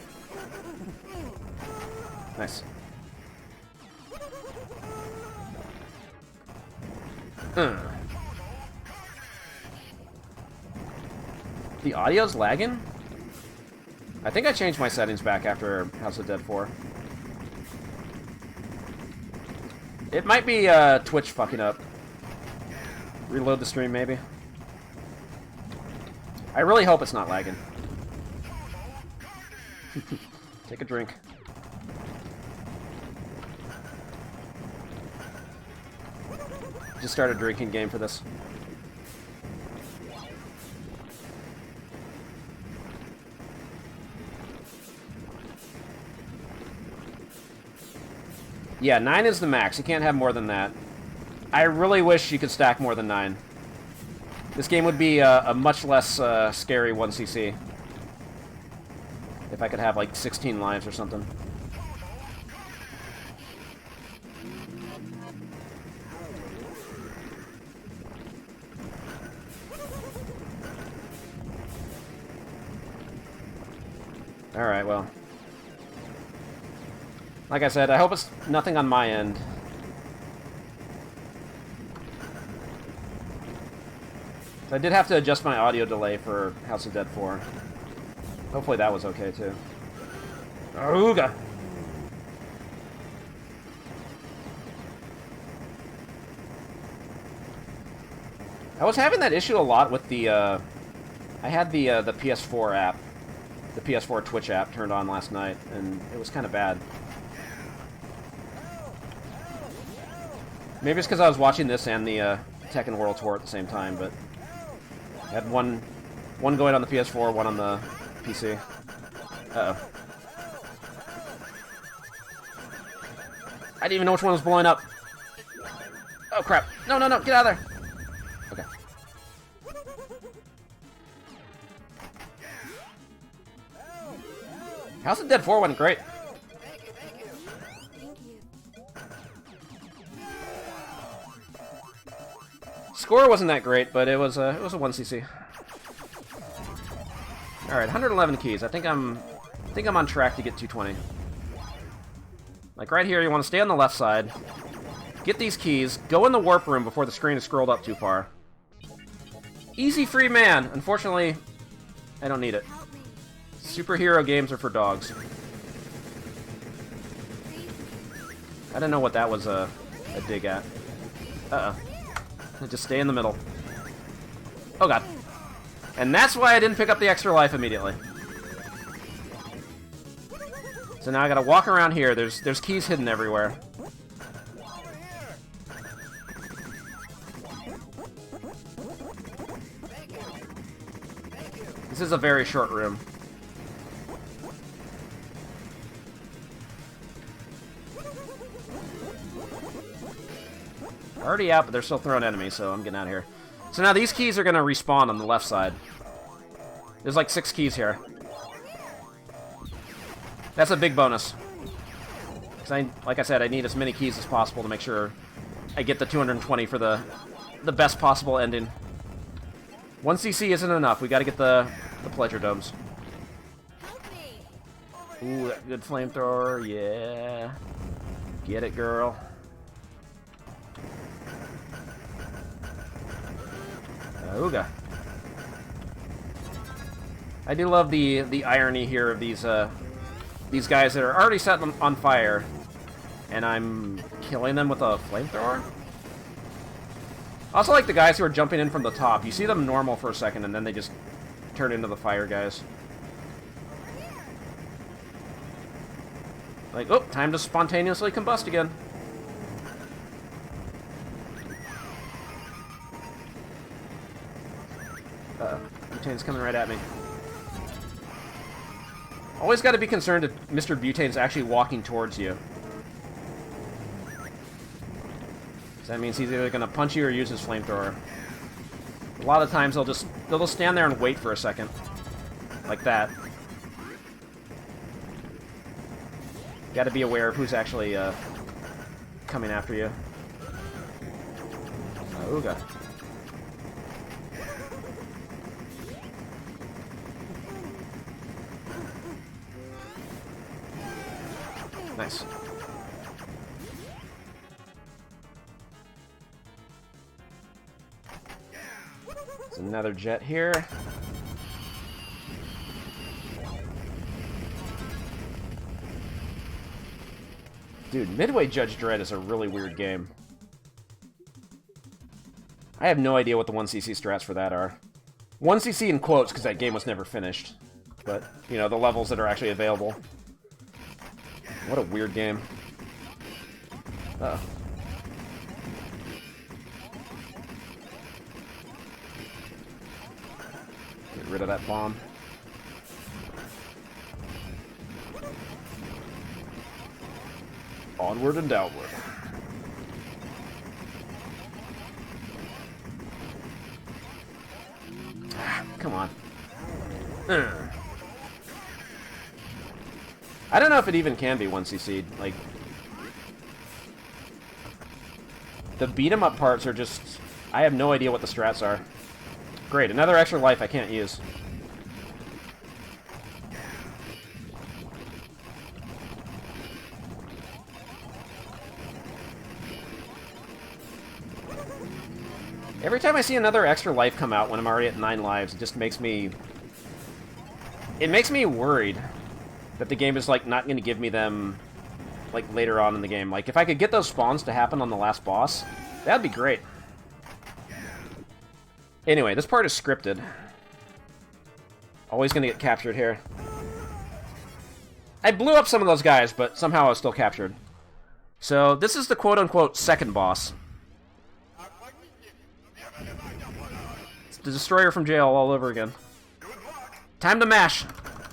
Nice. The audio's lagging? I think I changed my settings back after House of Dead 4. It might be Twitch fucking up. Reload the stream, maybe. I really hope it's not lagging. Take a drink. Just started a drinking game for this. Yeah, 9 is the max. You can't have more than that. I really wish you could stack more than 9. This game would be a much less scary 1cc. If I could have, like, 16 lives or something. Alright, well. Like I said, I hope it's nothing on my end. So I did have to adjust my audio delay for House of Dead 4. Hopefully that was okay, too. Ooga! I was having that issue a lot with the, I had the PS4 app, the PS4 Twitch app turned on last night, and it was kind of bad. Maybe it's because I was watching this and the Tekken World Tour at the same time, but I had one going on the PS4, one on the PC. Uh-oh. I didn't even know which one was blowing up. Oh, crap. No, no, no, get out of there. Okay. House of Dead 4 went great. Score wasn't that great, but it was a 1cc. All right, 111 keys. I think I'm on track to get 220. Like right here, you want to stay on the left side, get these keys, go in the warp room before the screen is scrolled up too far. Easy free man. Unfortunately, I don't need it. Superhero games are for dogs. I didn't know what that was a dig at. Uh-oh. Just stay in the middle. Oh god. And that's why I didn't pick up the extra life immediately. So now I gotta walk around here. There's keys hidden everywhere. This is a very short room. Already out, but they're still throwing enemies, so I'm getting out of here. So now these keys are going to respawn on the left side. There's like 6 keys here. That's a big bonus. Because like I said, I need as many keys as possible to make sure I get the 220 for the best possible ending. 1cc isn't enough. We got to get the pleasure domes. Ooh, that good flamethrower. Yeah. Get it, girl. Ooga. I do love the irony here of these guys that are already set on fire, and I'm killing them with a flamethrower. I also like the guys who are jumping in from the top. You see them normal for a second, and then they just turn into the fire guys. Like, oh, time to spontaneously combust again. Butane's coming right at me. Always got to be concerned if Mr. Butane's actually walking towards you. So that means he's either going to punch you or use his flamethrower. A lot of times they'll just stand there and wait for a second. Like that. Got to be aware of who's actually coming after you. Ooga. Nice. There's another jet here. Dude, Midway Judge Dredd is a really weird game. I have no idea what the 1cc strats for that are. 1cc in quotes, because that game was never finished. But, you know, the levels that are actually available. What a weird game. Uh-oh. Get rid of that bomb. Onward and downward. Come on. I don't know if it even can be 1cc. Like, the beat-em-up parts are just... I have no idea what the strats are. Great, another extra life I can't use. Every time I see another extra life come out when I'm already at 9 lives, it just makes me... It makes me worried that the game is, like, not going to give me them, like, later on in the game. Like, if I could get those spawns to happen on the last boss, that'd be great. Anyway, this part is scripted. Always going to get captured here. I blew up some of those guys, but somehow I was still captured. So, this is the quote-unquote second boss. It's the Destroyer from jail all over again. Time to mash!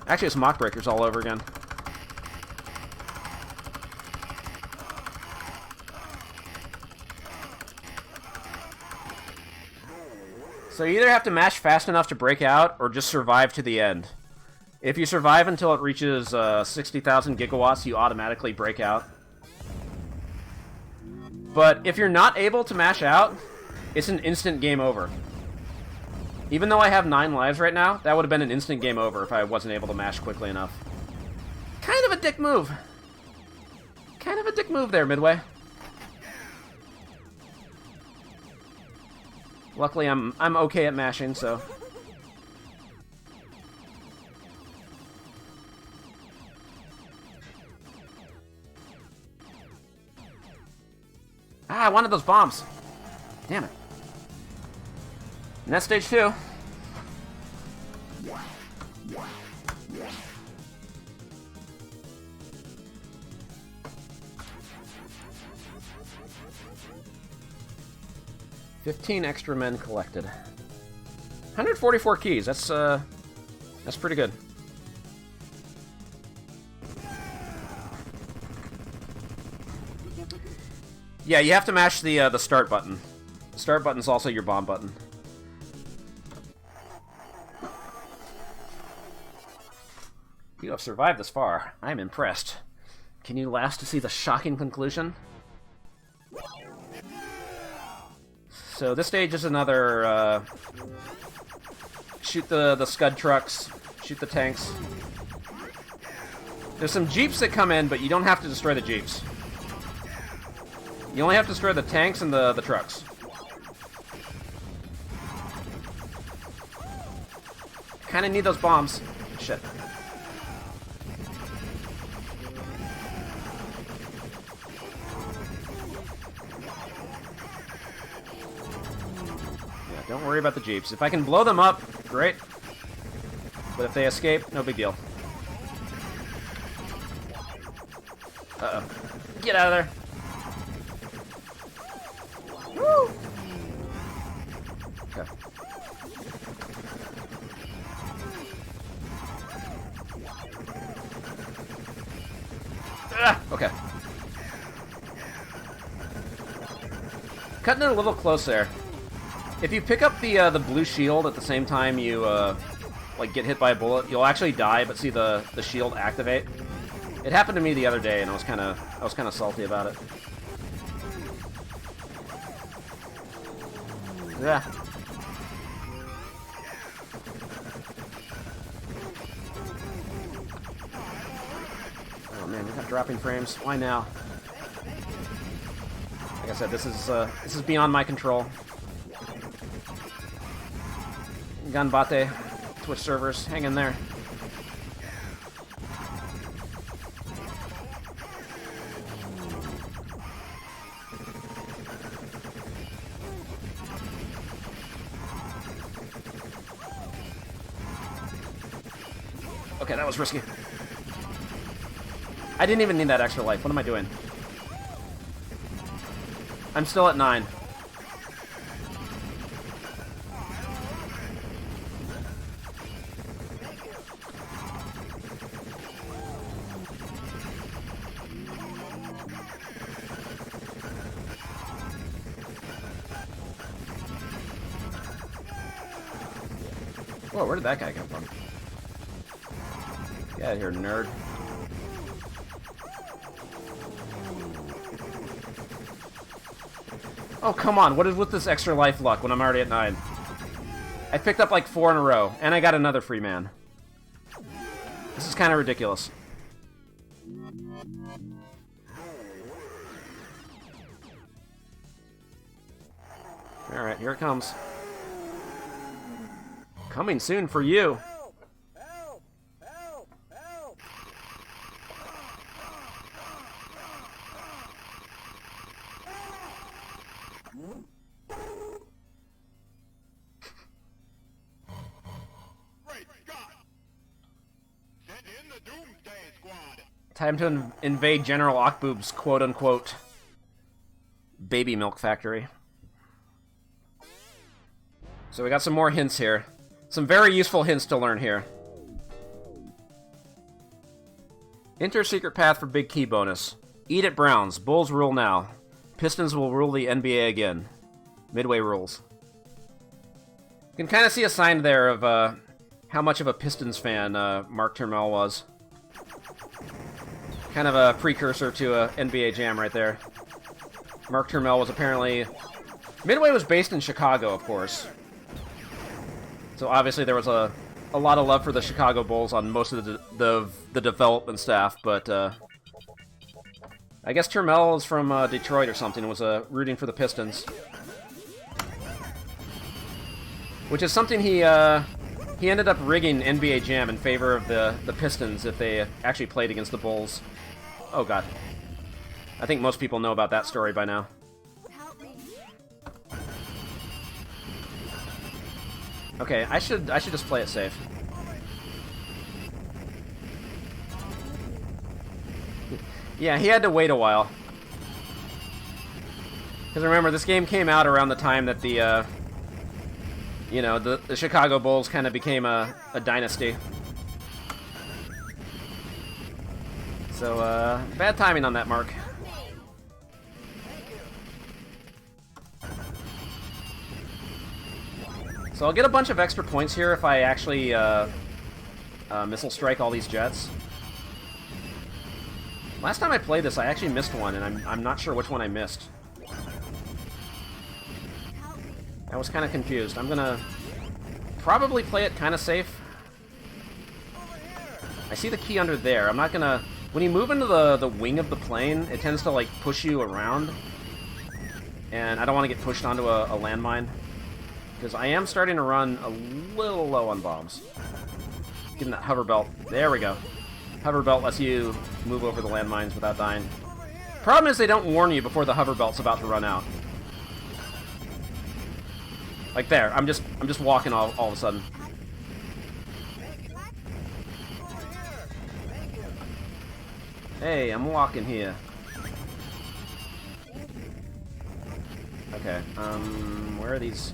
Actually, it's Mock Breakers all over again. So you either have to mash fast enough to break out, or just survive to the end. If you survive until it reaches 60,000 gigawatts, you automatically break out. But if you're not able to mash out, it's an instant game over. Even though I have 9 lives right now, that would have been an instant game over if I wasn't able to mash quickly enough. Kind of a dick move. Kind of a dick move there, Midway. Luckily, I'm okay at mashing, so... Ah, I wanted those bombs. Damn it. And that's stage 2. $15 extra men collected. 144 keys. That's pretty good. Yeah, you have to mash the start button. The start button's also your bomb button. You have survived this far. I'm impressed. Can you last to see the shocking conclusion? So this stage is another, shoot the Scud trucks, shoot the tanks. There's some Jeeps that come in, but you don't have to destroy the Jeeps. You only have to destroy the tanks and the trucks. Kinda need those bombs. Shit. Don't worry about the Jeeps. If I can blow them up, great. But if they escape, no big deal. Uh-oh. Get out of there. Woo! Okay. Ah, okay. Cutting it a little close there. If you pick up the blue shield at the same time you like get hit by a bullet, you'll actually die, but see the shield activate. It happened to me the other day, and I was kind of salty about it. Yeah. Oh man, you're not dropping frames. Why now? Like I said, this is beyond my control. Ganbate, Twitch servers, hang in there. Okay, that was risky. I didn't even need that extra life. What am I doing? I'm still at 9. Whoa, where did that guy come from? Get out of here, nerd. Oh, come on. What is with this extra life luck when I'm already at 9? I picked up like 4 in a row, and I got another free man. This is kind of ridiculous. Alright, here it comes. Coming soon for you. Time to invade General Akboob's quote-unquote baby milk factory. So we got some more hints here. Some very useful hints to learn here. Enter secret path for big key bonus. Eat at Browns. Bulls rule now. Pistons will rule the NBA again. Midway rules. You can kind of see a sign there of how much of a Pistons fan Mark Turmel was. Kind of a precursor to a NBA Jam right there. Mark Turmel was apparently... Midway was based in Chicago, of course. So obviously there was a lot of love for the Chicago Bulls on most of the development staff, but I guess Turmel is from Detroit or something and was rooting for the Pistons. Which is something he ended up rigging NBA Jam in favor of the Pistons if they actually played against the Bulls. Oh god. I think most people know about that story by now. Okay, I should just play it safe. Yeah, he had to wait a while. Because remember, this game came out around the time that the Chicago Bulls kind of became a dynasty. So, bad timing on that, Mark. So I'll get a bunch of extra points here if I actually missile strike all these jets. Last time I played this, I actually missed one, and I'm not sure which one I missed. I was kind of confused. I'm gonna probably play it kind of safe. I see the key under there. I'm not gonna... When you move into the wing of the plane, it tends to, like, push you around. And I don't want to get pushed onto a landmine. Because I am starting to run a little low on bombs. Getting that hover belt. There we go. Hover belt lets you move over the landmines without dying. Problem is they don't warn you before the hover belt's about to run out. Like there, I'm just walking all of a sudden. Hey, I'm walking here. Okay, where are these?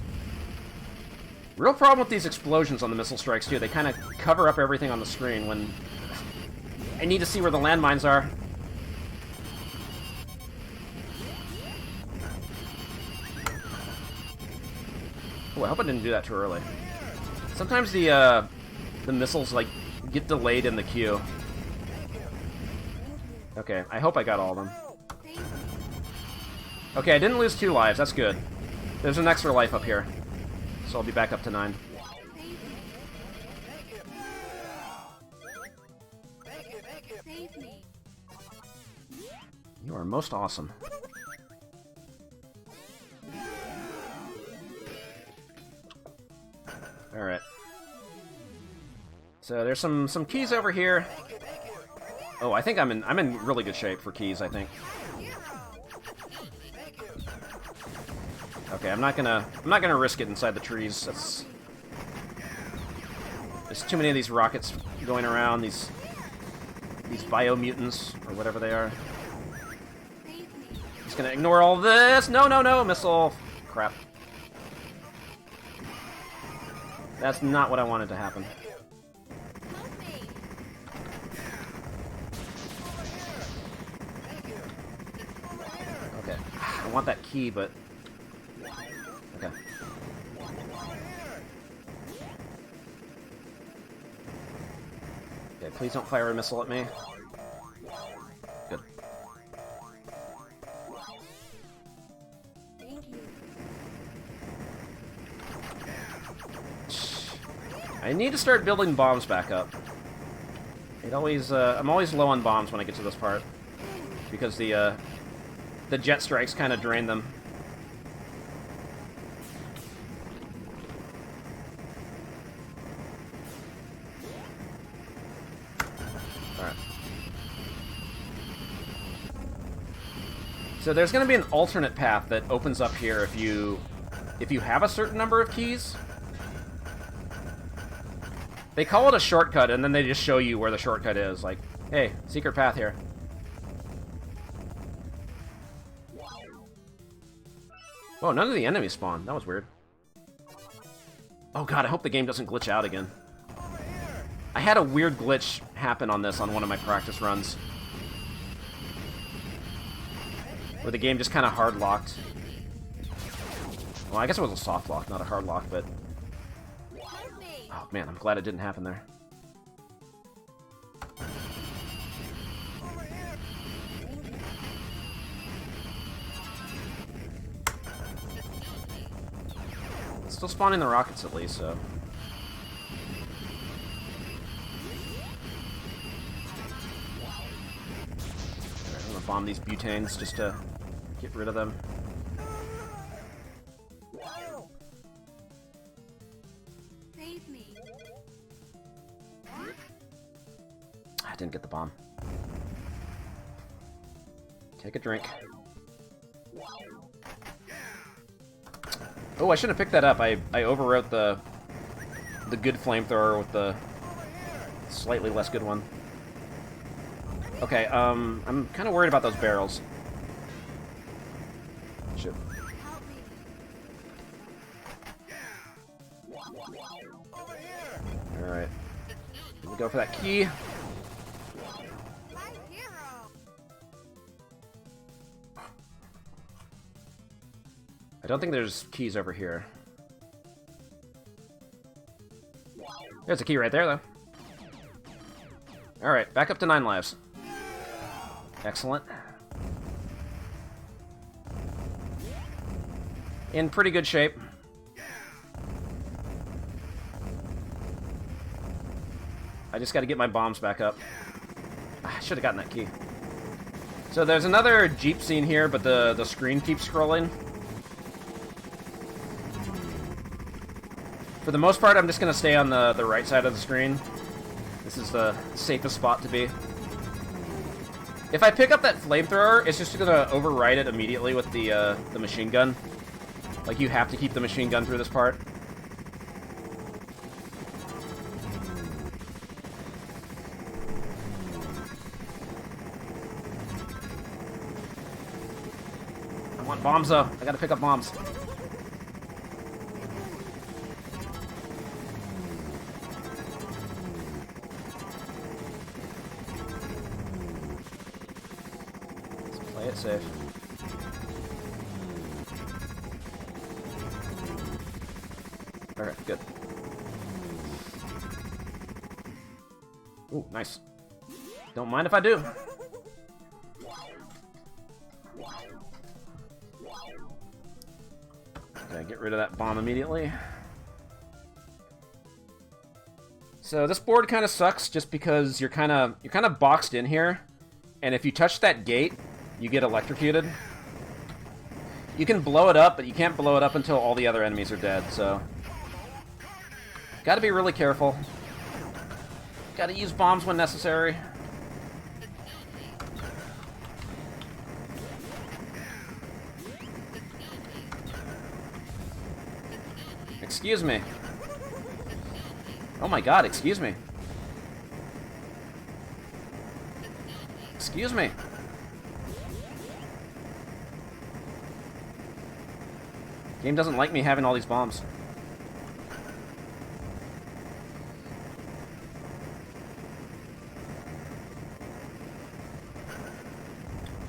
Real problem with these explosions on the missile strikes, too. They kind of cover up everything on the screen when I need to see where the landmines are. Oh, I hope I didn't do that too early. Sometimes the missiles, like, get delayed in the queue. Okay, I hope I got all of them. Okay, I didn't lose 2 lives. That's good. There's an extra life up here. so I'll be back up to 9. You are most awesome. Alright. So there's some keys over here. Oh, I think I'm in really good shape for keys, I think. Okay, I'm not gonna risk it inside the trees. There's too many of these rockets going around, these biomutants, or whatever they are. Just gonna ignore all this. No, no, no, missile. Crap. That's not what I wanted to happen. Okay, I want that key, but... Okay. Okay, please don't fire a missile at me. Good. I need to start building bombs back up. I'm always low on bombs when I get to this part, because the jet strikes kind of drain them. All right. So there's going to be an alternate path that opens up here if you have a certain number of keys. They call it a shortcut, and then they just show you where the shortcut is. Like, hey, secret path here. Whoa, none of the enemies spawned. That was weird. Oh god, I hope the game doesn't glitch out again. I had a weird glitch happen on this on one of my practice runs, where the game just kind of hard-locked. Well, I guess it was a soft lock, not a hard lock, but... Oh man, I'm glad it didn't happen there. It's still spawning the rockets at least, so... Alright, I'm gonna bomb these butanes just to get rid of them. I didn't get the bomb. Take a drink. Oh, I shouldn't have picked that up. I overwrote the good flamethrower with the slightly less good one. Okay, I'm kind of worried about those barrels. Shit. Alright. Let me go for that key. I don't think there's keys over here. There's a key right there, though. Alright, back up to 9 lives. Excellent. In pretty good shape. I just gotta get my bombs back up. I should have gotten that key. So there's another Jeep scene here, but the screen keeps scrolling. For the most part, I'm just going to stay on the right side of the screen. This is the safest spot to be. If I pick up that flamethrower, it's just going to override it immediately with the machine gun. Like, you have to keep the machine gun through this part. I want bombs, though. I got to pick up bombs. Play it safe. Alright, good. Ooh, nice. Don't mind if I do. Okay, get rid of that bomb immediately. So this board kind of sucks just because you're kind of boxed in here, and if you touch that gate, you get electrocuted. You can blow it up, but you can't blow it up until all the other enemies are dead, so got to be really careful. Got to use bombs when necessary. Excuse me. Oh my god, excuse me. Excuse me. Game doesn't like me having all these bombs.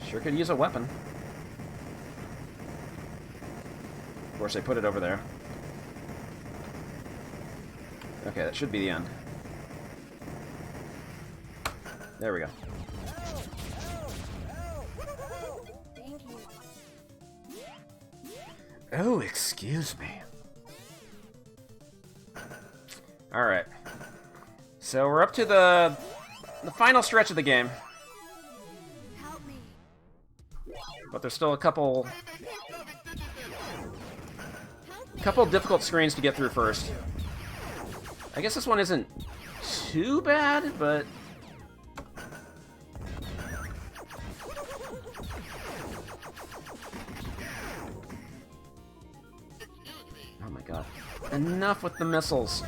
Sure could use a weapon. Of course, I put it over there. Okay, that should be the end. There we go. Oh, excuse me. Alright. So we're up to the final stretch of the game. But there's still a couple difficult screens to get through first. I guess this one isn't too bad, but oh my god. Enough with the missiles.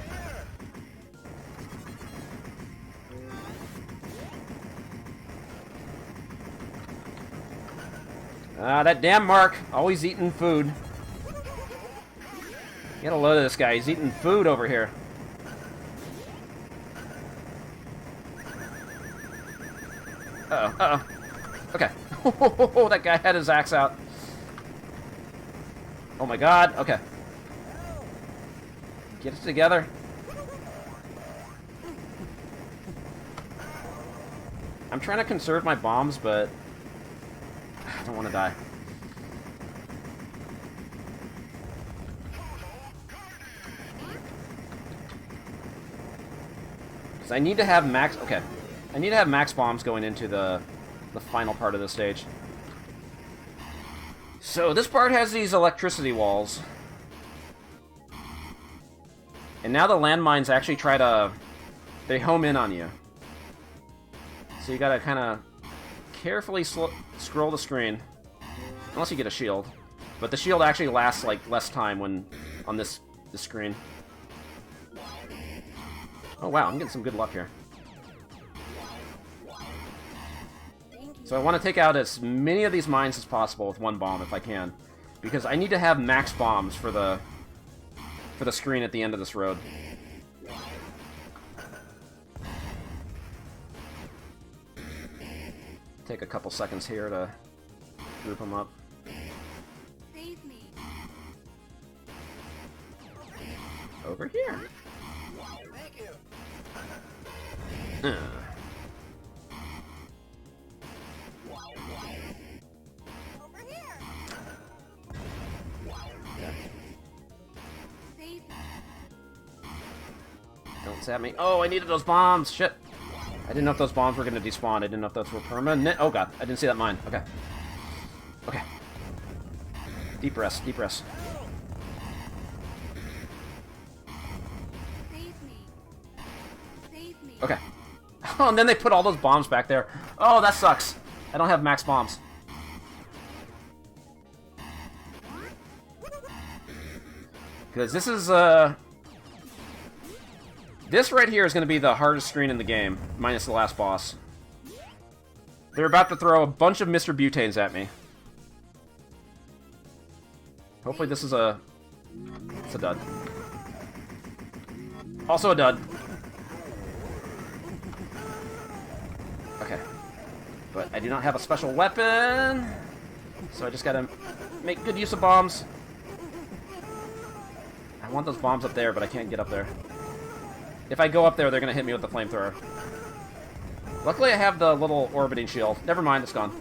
Ah, that damn Mark, always eating food. Get a load of this guy, he's eating food over here. Uh-oh, uh-oh. Okay. Oh, that guy had his axe out. Oh my god, okay. Get it together. I'm trying to conserve my bombs, but I don't want to die. Because I need to have max... Okay. I need to have max bombs going into the final part of the stage. So this part has these electricity walls. And now the landmines actually try to... They home in on you. So you gotta kind of carefully scroll the screen. Unless you get a shield. But the shield actually lasts like less time when on this screen. Oh wow, I'm getting some good luck here. So I want to take out as many of these mines as possible with one bomb if I can. Because I need to have max bombs for the screen at the end of this road. Take a couple seconds here to group them up.
Save me.
Over here.
Thank you. Over here.
Okay.
Save me.
Don't zap me. Oh, I needed those bombs! Shit! I didn't know if those bombs were going to despawn. I didn't know if those were permanent. Oh god, I didn't see that mine. Okay. Okay. Deep rest, deep rest.
Save me. Save me.
Okay. Oh, and then they put all those bombs back there. Oh, that sucks. I don't have max bombs. Because this is, this right here is going to be the hardest screen in the game, minus the last boss. They're about to throw a bunch of Mr. Butanes at me. Hopefully this is a... It's a dud. Also a dud. Okay. But I do not have a special weapon, so I just gotta make good use of bombs. I want those bombs up there, but I can't get up there. If I go up there, they're gonna hit me with the flamethrower. Luckily, I have the little orbiting shield. Never mind, it's gone.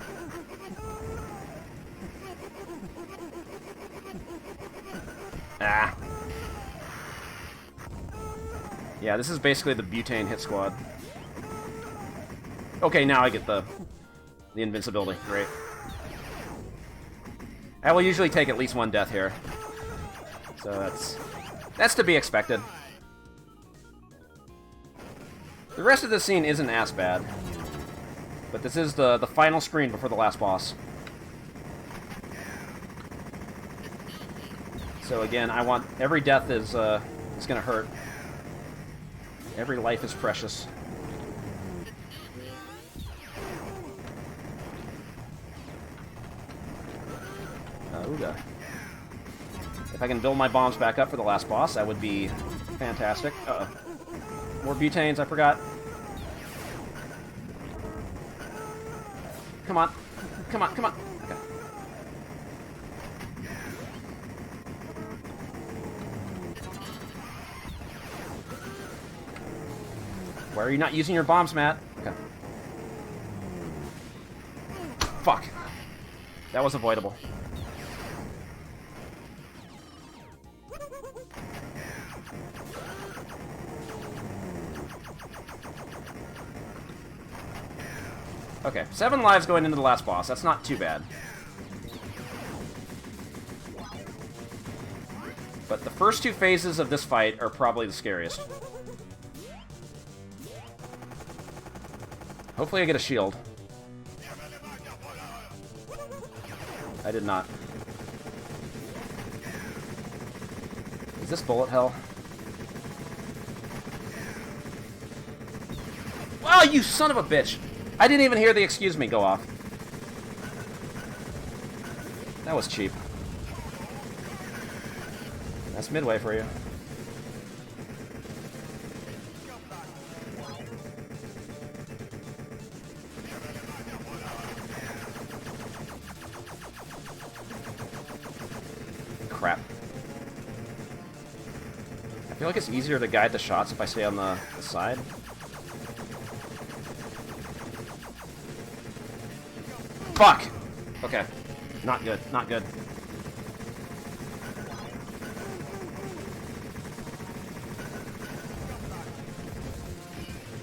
Ah. Yeah, this is basically the butane hit squad. Okay, now I get the invincibility. Great. I will usually take at least one death here. So that's to be expected. The rest of this scene isn't as bad. But this is the final screen before the last boss. So again, I want... Every death is gonna hurt. Every life is precious. Ooga. If I can build my bombs back up for the last boss, that would be fantastic. Uh-oh. More butanes, I forgot. Come on. Come on, come on. Okay. Why are you not using your bombs, Matt? Okay. Fuck. That was avoidable. Okay, 7 lives going into the last boss. That's not too bad. But the first 2 phases of this fight are probably the scariest. Hopefully I get a shield. I did not. Is this bullet hell? Wow, you son of a bitch! I didn't even hear the excuse me go off. That was cheap. That's midway for you. Crap. I feel like it's easier to guide the shots if I stay on the side. Fuck! Okay. Not good. Not good.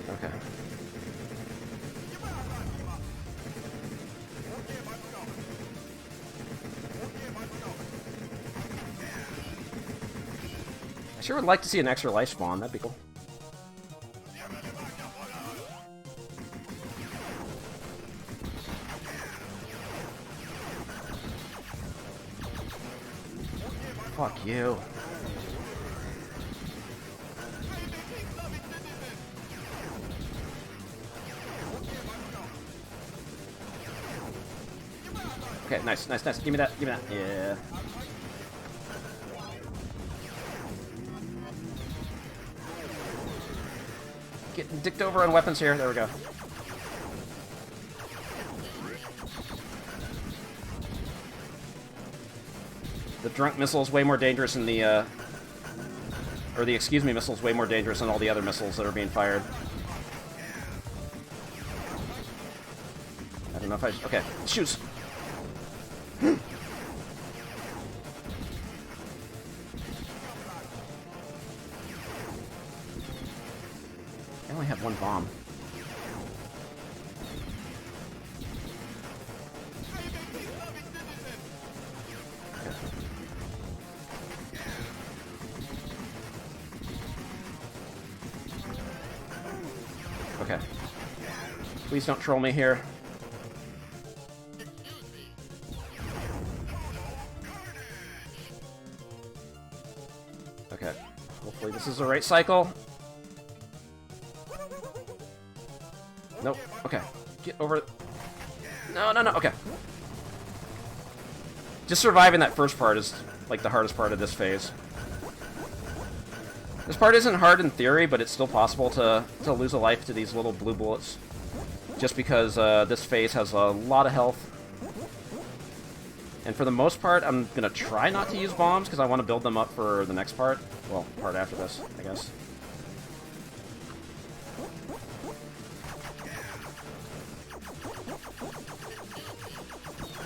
Okay. I sure would like to see an extra life spawn. That'd be cool. Fuck you. Okay, nice, nice, nice. Give me that, give me that. Yeah. Getting dicked over on weapons here. There we go. The drunk missile is way more dangerous than the, or the excuse me missile is way more dangerous than all the other missiles that are being fired. I don't know if I... Okay, shoots! I only have one bomb. Okay. Please don't troll me here. Okay. Hopefully this is the right cycle. Nope. Okay. Get over it. No, no, no. Okay. Just surviving that first part is, like, the hardest part of this phase. This part isn't hard in theory, but it's still possible to lose a life to these little blue bullets. Just because this phase has a lot of health. And for the most part, I'm going to try not to use bombs, because I want to build them up for the next part. Well, part after this, I guess.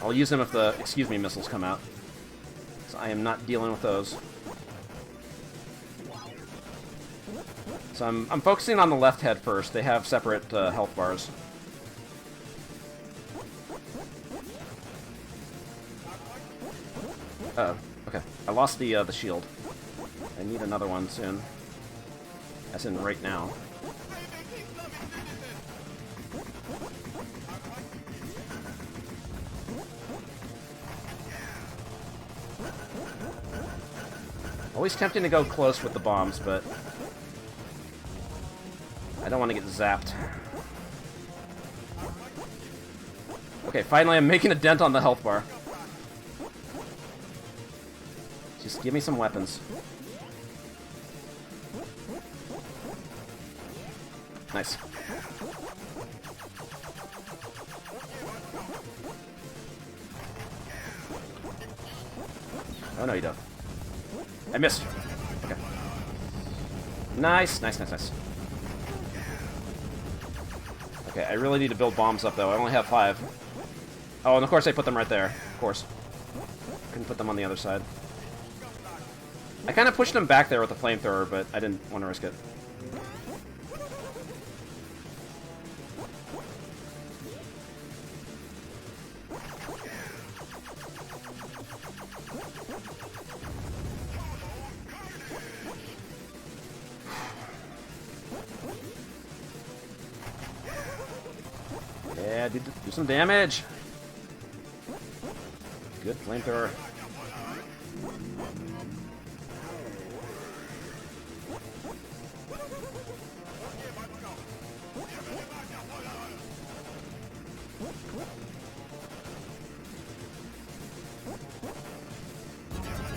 I'll use them if the excuse me missiles come out. So I am not dealing with those. So I'm focusing on the left head first. They have separate health bars. Uh-oh. Okay. I lost the shield. I need another one soon. As in right now. Always tempting to go close with the bombs, but I don't want to get zapped. Okay, finally I'm making a dent on the health bar. Just give me some weapons. Nice. Oh, no, you don't. I missed. Okay. Nice, nice, nice, nice. Okay, I really need to build bombs up, though. I only have 5. Oh, and of course I put them right there. Of course. Couldn't put them on the other side. I kind of pushed him back there with the flamethrower, but I didn't want to risk it. Yeah, do some damage. Good flamethrower.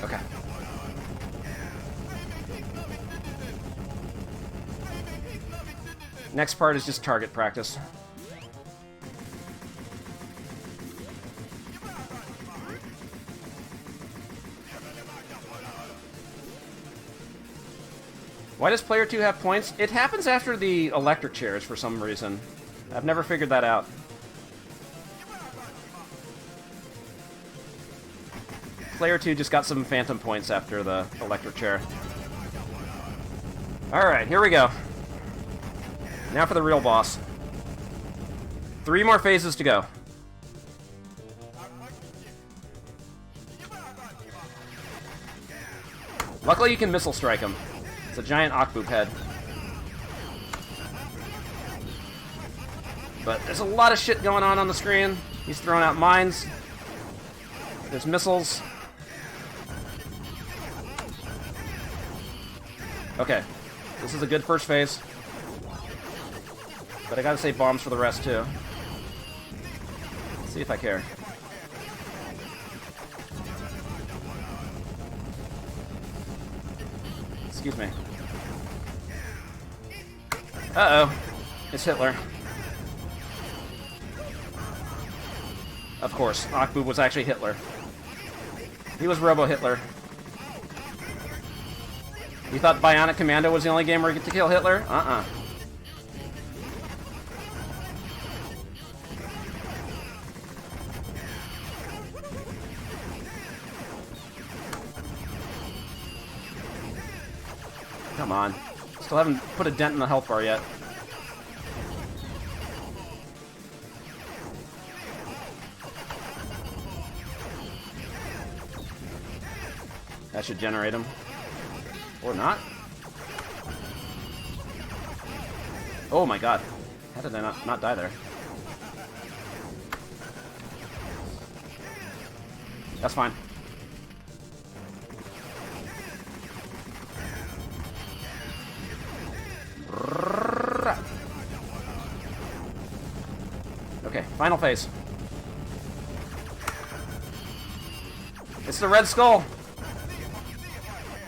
Okay. Next part is just target practice. Why does player 2 have points? It happens after the electric chairs for some reason. I've never figured that out. Player 2 just got some phantom points after the electric chair. Alright, here we go. Now for the real boss. 3 more phases to go. Luckily you can missile strike him. It's a giant Akboob head. But there's a lot of shit going on the screen. He's throwing out mines. There's missiles. Okay. This is a good first phase. But I gotta save bombs for the rest, too. Let's see if I care. Excuse me. Uh-oh. It's Hitler. Of course, Akboob was actually Hitler. He was Robo-Hitler. You thought Bionic Commando was the only game where you get to kill Hitler? Uh-uh. Come on. Still haven't put a dent in the health bar yet. That should generate him. Or not. Oh my god. How did I not die there? That's fine. Okay, final phase. It's the Red Skull!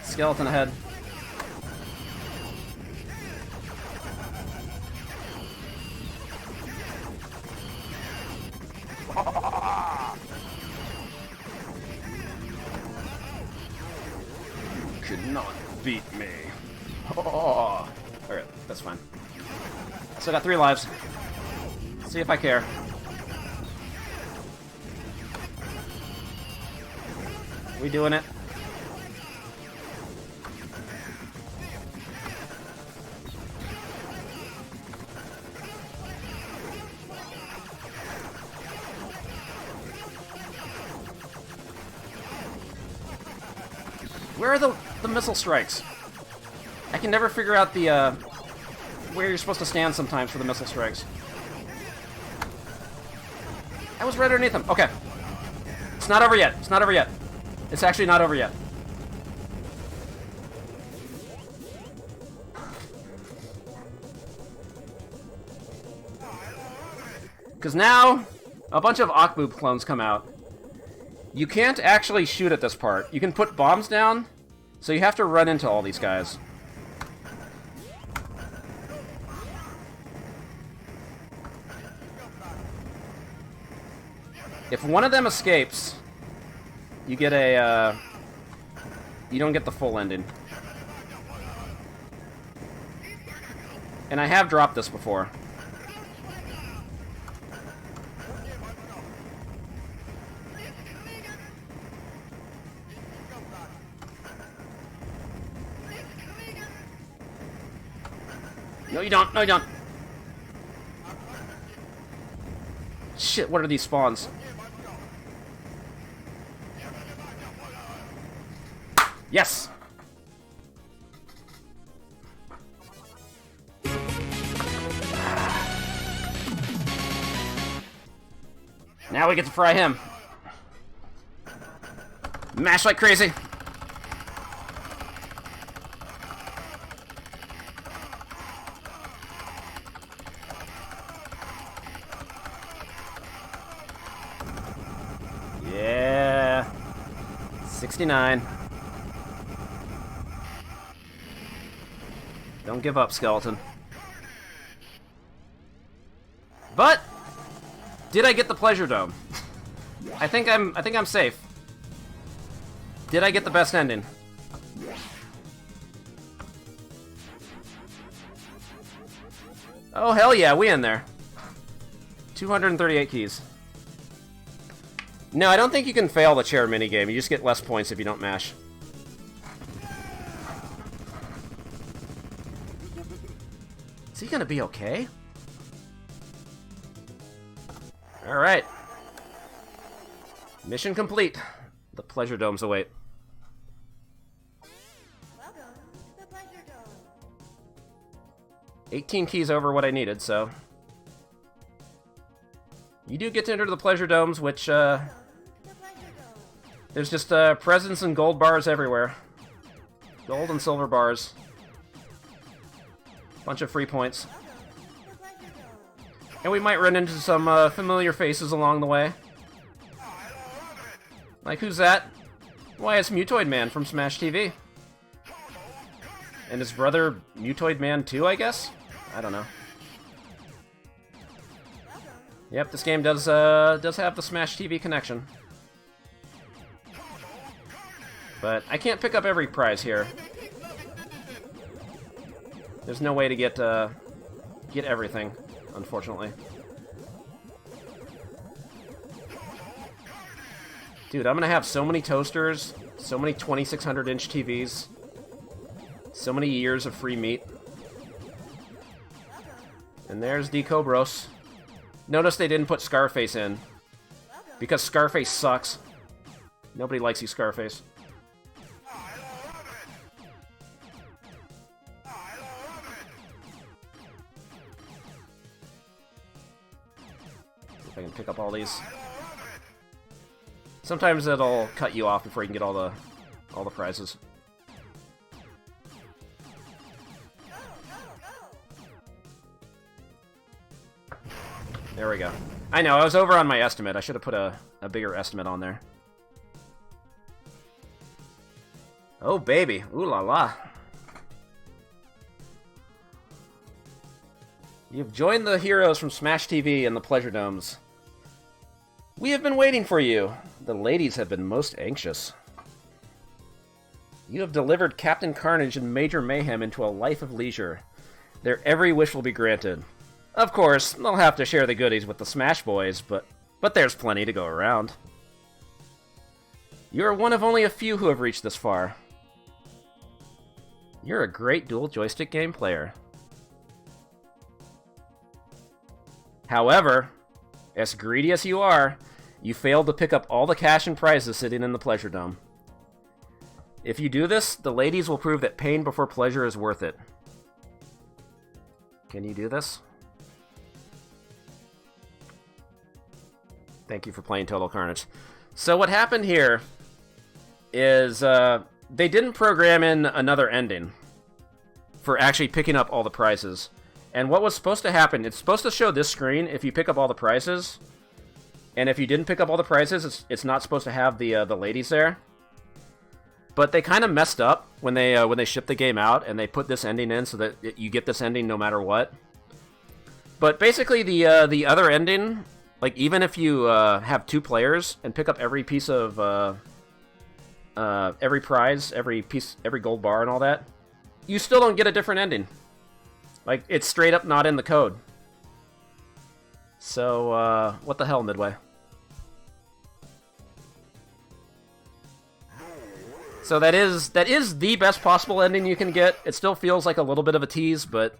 Skeleton ahead. You could not beat me. Oh. Alright, that's fine. I still got 3 lives. Let's see if I care. We doing it? Where are the missile strikes? I can never figure out the, where you're supposed to stand sometimes for the missile strikes. I was right underneath them. Okay. It's not over yet. It's not over yet. It's actually not over yet. Because now, a bunch of Akboob clones come out. You can't actually shoot at this part. You can put bombs down, so you have to run into all these guys. If one of them escapes, you get a, you don't get the full ending. And I have dropped this before. No, you don't. No, you don't. Shit, what are these spawns? Yes! Now we get to fry him. Mash like crazy. Yeah. 69. Don't give up, skeleton. But did I get the pleasure dome? I think I'm safe. Did I get the best ending? Oh hell yeah, we in there. 238 keys. No, I don't think you can fail the chair minigame. You just get less points if you don't mash. Is he gonna be okay? Alright. Mission complete. The pleasure domes await.
Welcome to the Pleasure Dome.
18 keys over what I needed, so... You do get to enter the pleasure domes, which,
The Pleasure Dome.
there's just, presents and gold bars everywhere. Gold and silver bars. Bunch of free points.
The Pleasure Dome.
And we might run into some, familiar faces along the way. Like, who's that? Why, it's Mutoid Man from Smash TV. And his brother, Mutoid Man 2, I guess? I don't know. Yep, this game does have the Smash TV connection. But I can't pick up every prize here. There's no way to get everything, unfortunately. Dude, I'm gonna have so many toasters, so many 2600-inch TVs, so many years of free meat. And there's D-Cobros. Notice they didn't put Scarface in, because Scarface sucks. Nobody likes you, Scarface. See if I can pick up all these. Sometimes it'll cut you off before you can get all the prizes. There we go. I know, I was over on my estimate. I should have put a bigger estimate on there. Oh, baby. Ooh la la. You've joined the heroes from Smash TV and the Pleasure Domes. We have been waiting for you. The ladies have been most anxious. You have delivered Captain Carnage and Major Mayhem into a life of leisure. Their every wish will be granted. Of course, they'll have to share the goodies with the Smash Boys, but there's plenty to go around. You are one of only a few who have reached this far. You're a great dual joystick game player. However, as greedy as you are, you failed to pick up all the cash and prizes sitting in the Pleasure Dome. If you do this, the ladies will prove that pain before pleasure is worth it. Can you do this? Thank you for playing Total Carnage. So what happened here is they didn't program in another ending for actually picking up all the prizes. And what was supposed to happen, it's supposed to show this screen if you pick up all the prizes. And if you didn't pick up all the prizes, it's not supposed to have the ladies there. But they kind of messed up when they shipped the game out, and they put this ending in so that you get this ending no matter what. But basically, the other ending, like even if you have 2 players and pick up every piece of every prize, every gold bar, and all that, you still don't get a different ending. Like it's straight up not in the code. So what the hell, Midway? So that is the best possible ending you can get. It still feels like a little bit of a tease, but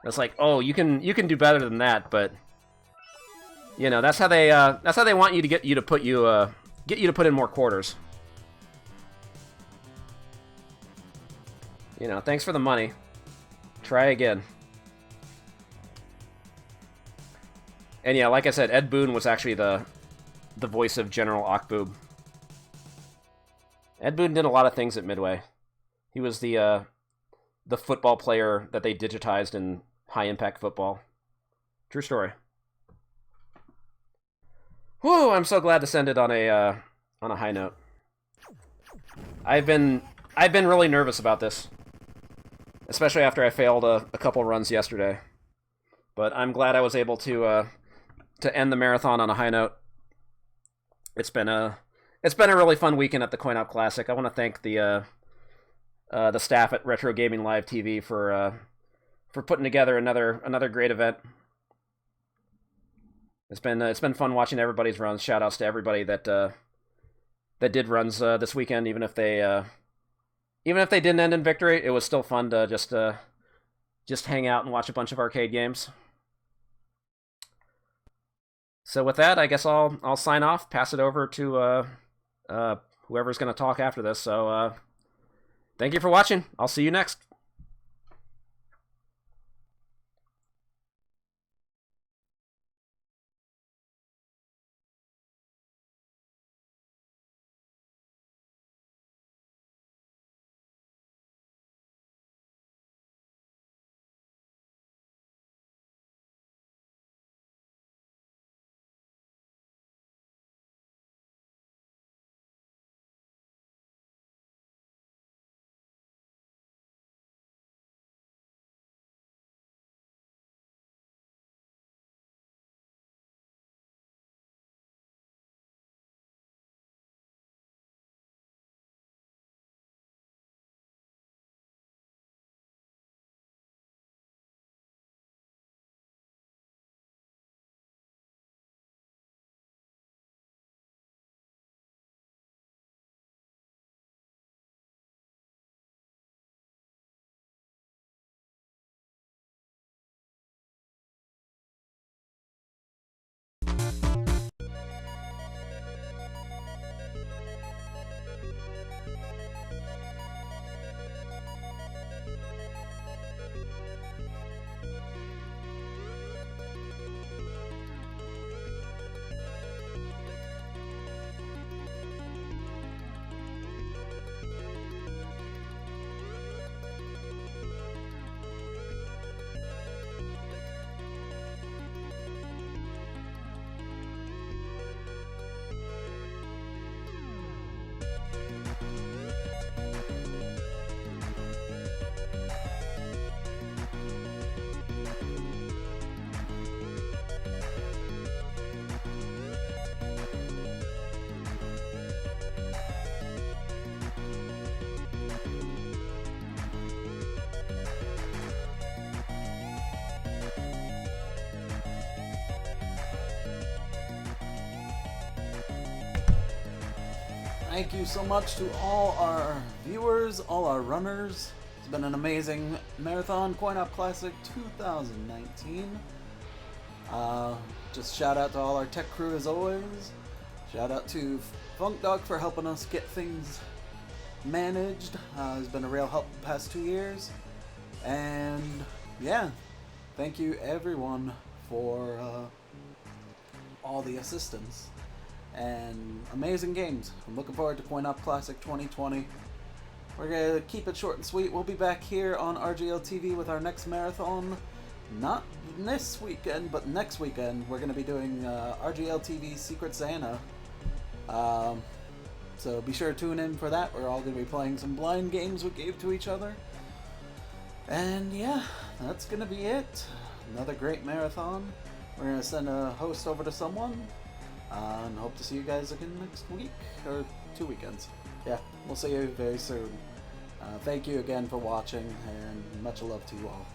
it's like, oh, you can do better than that. But you know, that's how they want you to get you to put in more quarters. You know, thanks for the money. Try again. And yeah, like I said, Ed Boon was actually the voice of General Akboob. Ed Boon did a lot of things at Midway. He was the football player that they digitized in High Impact Football. True story. Whew, I'm so glad to send it on a high note. I've been really nervous about this, especially after I failed a couple runs yesterday. But I'm glad I was able to end the marathon on a high note. It's been a really fun weekend at the Coin Op Classic. I want to thank the staff at Retro Gaming Live TV for putting together another great event. It's been fun watching everybody's runs. Shout outs to everybody that did runs this weekend, even if they didn't end in victory. It was still fun to just hang out and watch a bunch of arcade games. So with that, I guess I'll sign off, pass it over to whoever's going to talk after this. So thank you for watching. I'll see you next.
Thank you so much to all our viewers, all our runners. It's been an amazing marathon, Coin Op Classic 2019. Just shout out to all our tech crew as always. Shout out to Funk Dog for helping us get things managed. He's been a real help the past 2 years. And yeah, thank you everyone for all the assistance and amazing games. I'm looking forward to Coin Op Classic 2020. We're going to keep it short and sweet. We'll be back here on RGL TV with our next marathon. Not this weekend, but next weekend. We're going to be doing RGL TV Secret Santa. So be sure to tune in for that. We're all going to be playing some blind games we gave to each other. And yeah, that's going to be it. Another great marathon. We're going to send a host over to someone. And hope to see you guys again next week. Or 2 weekends. Yeah, we'll see you very soon. Thank you again for watching, and much love to you all.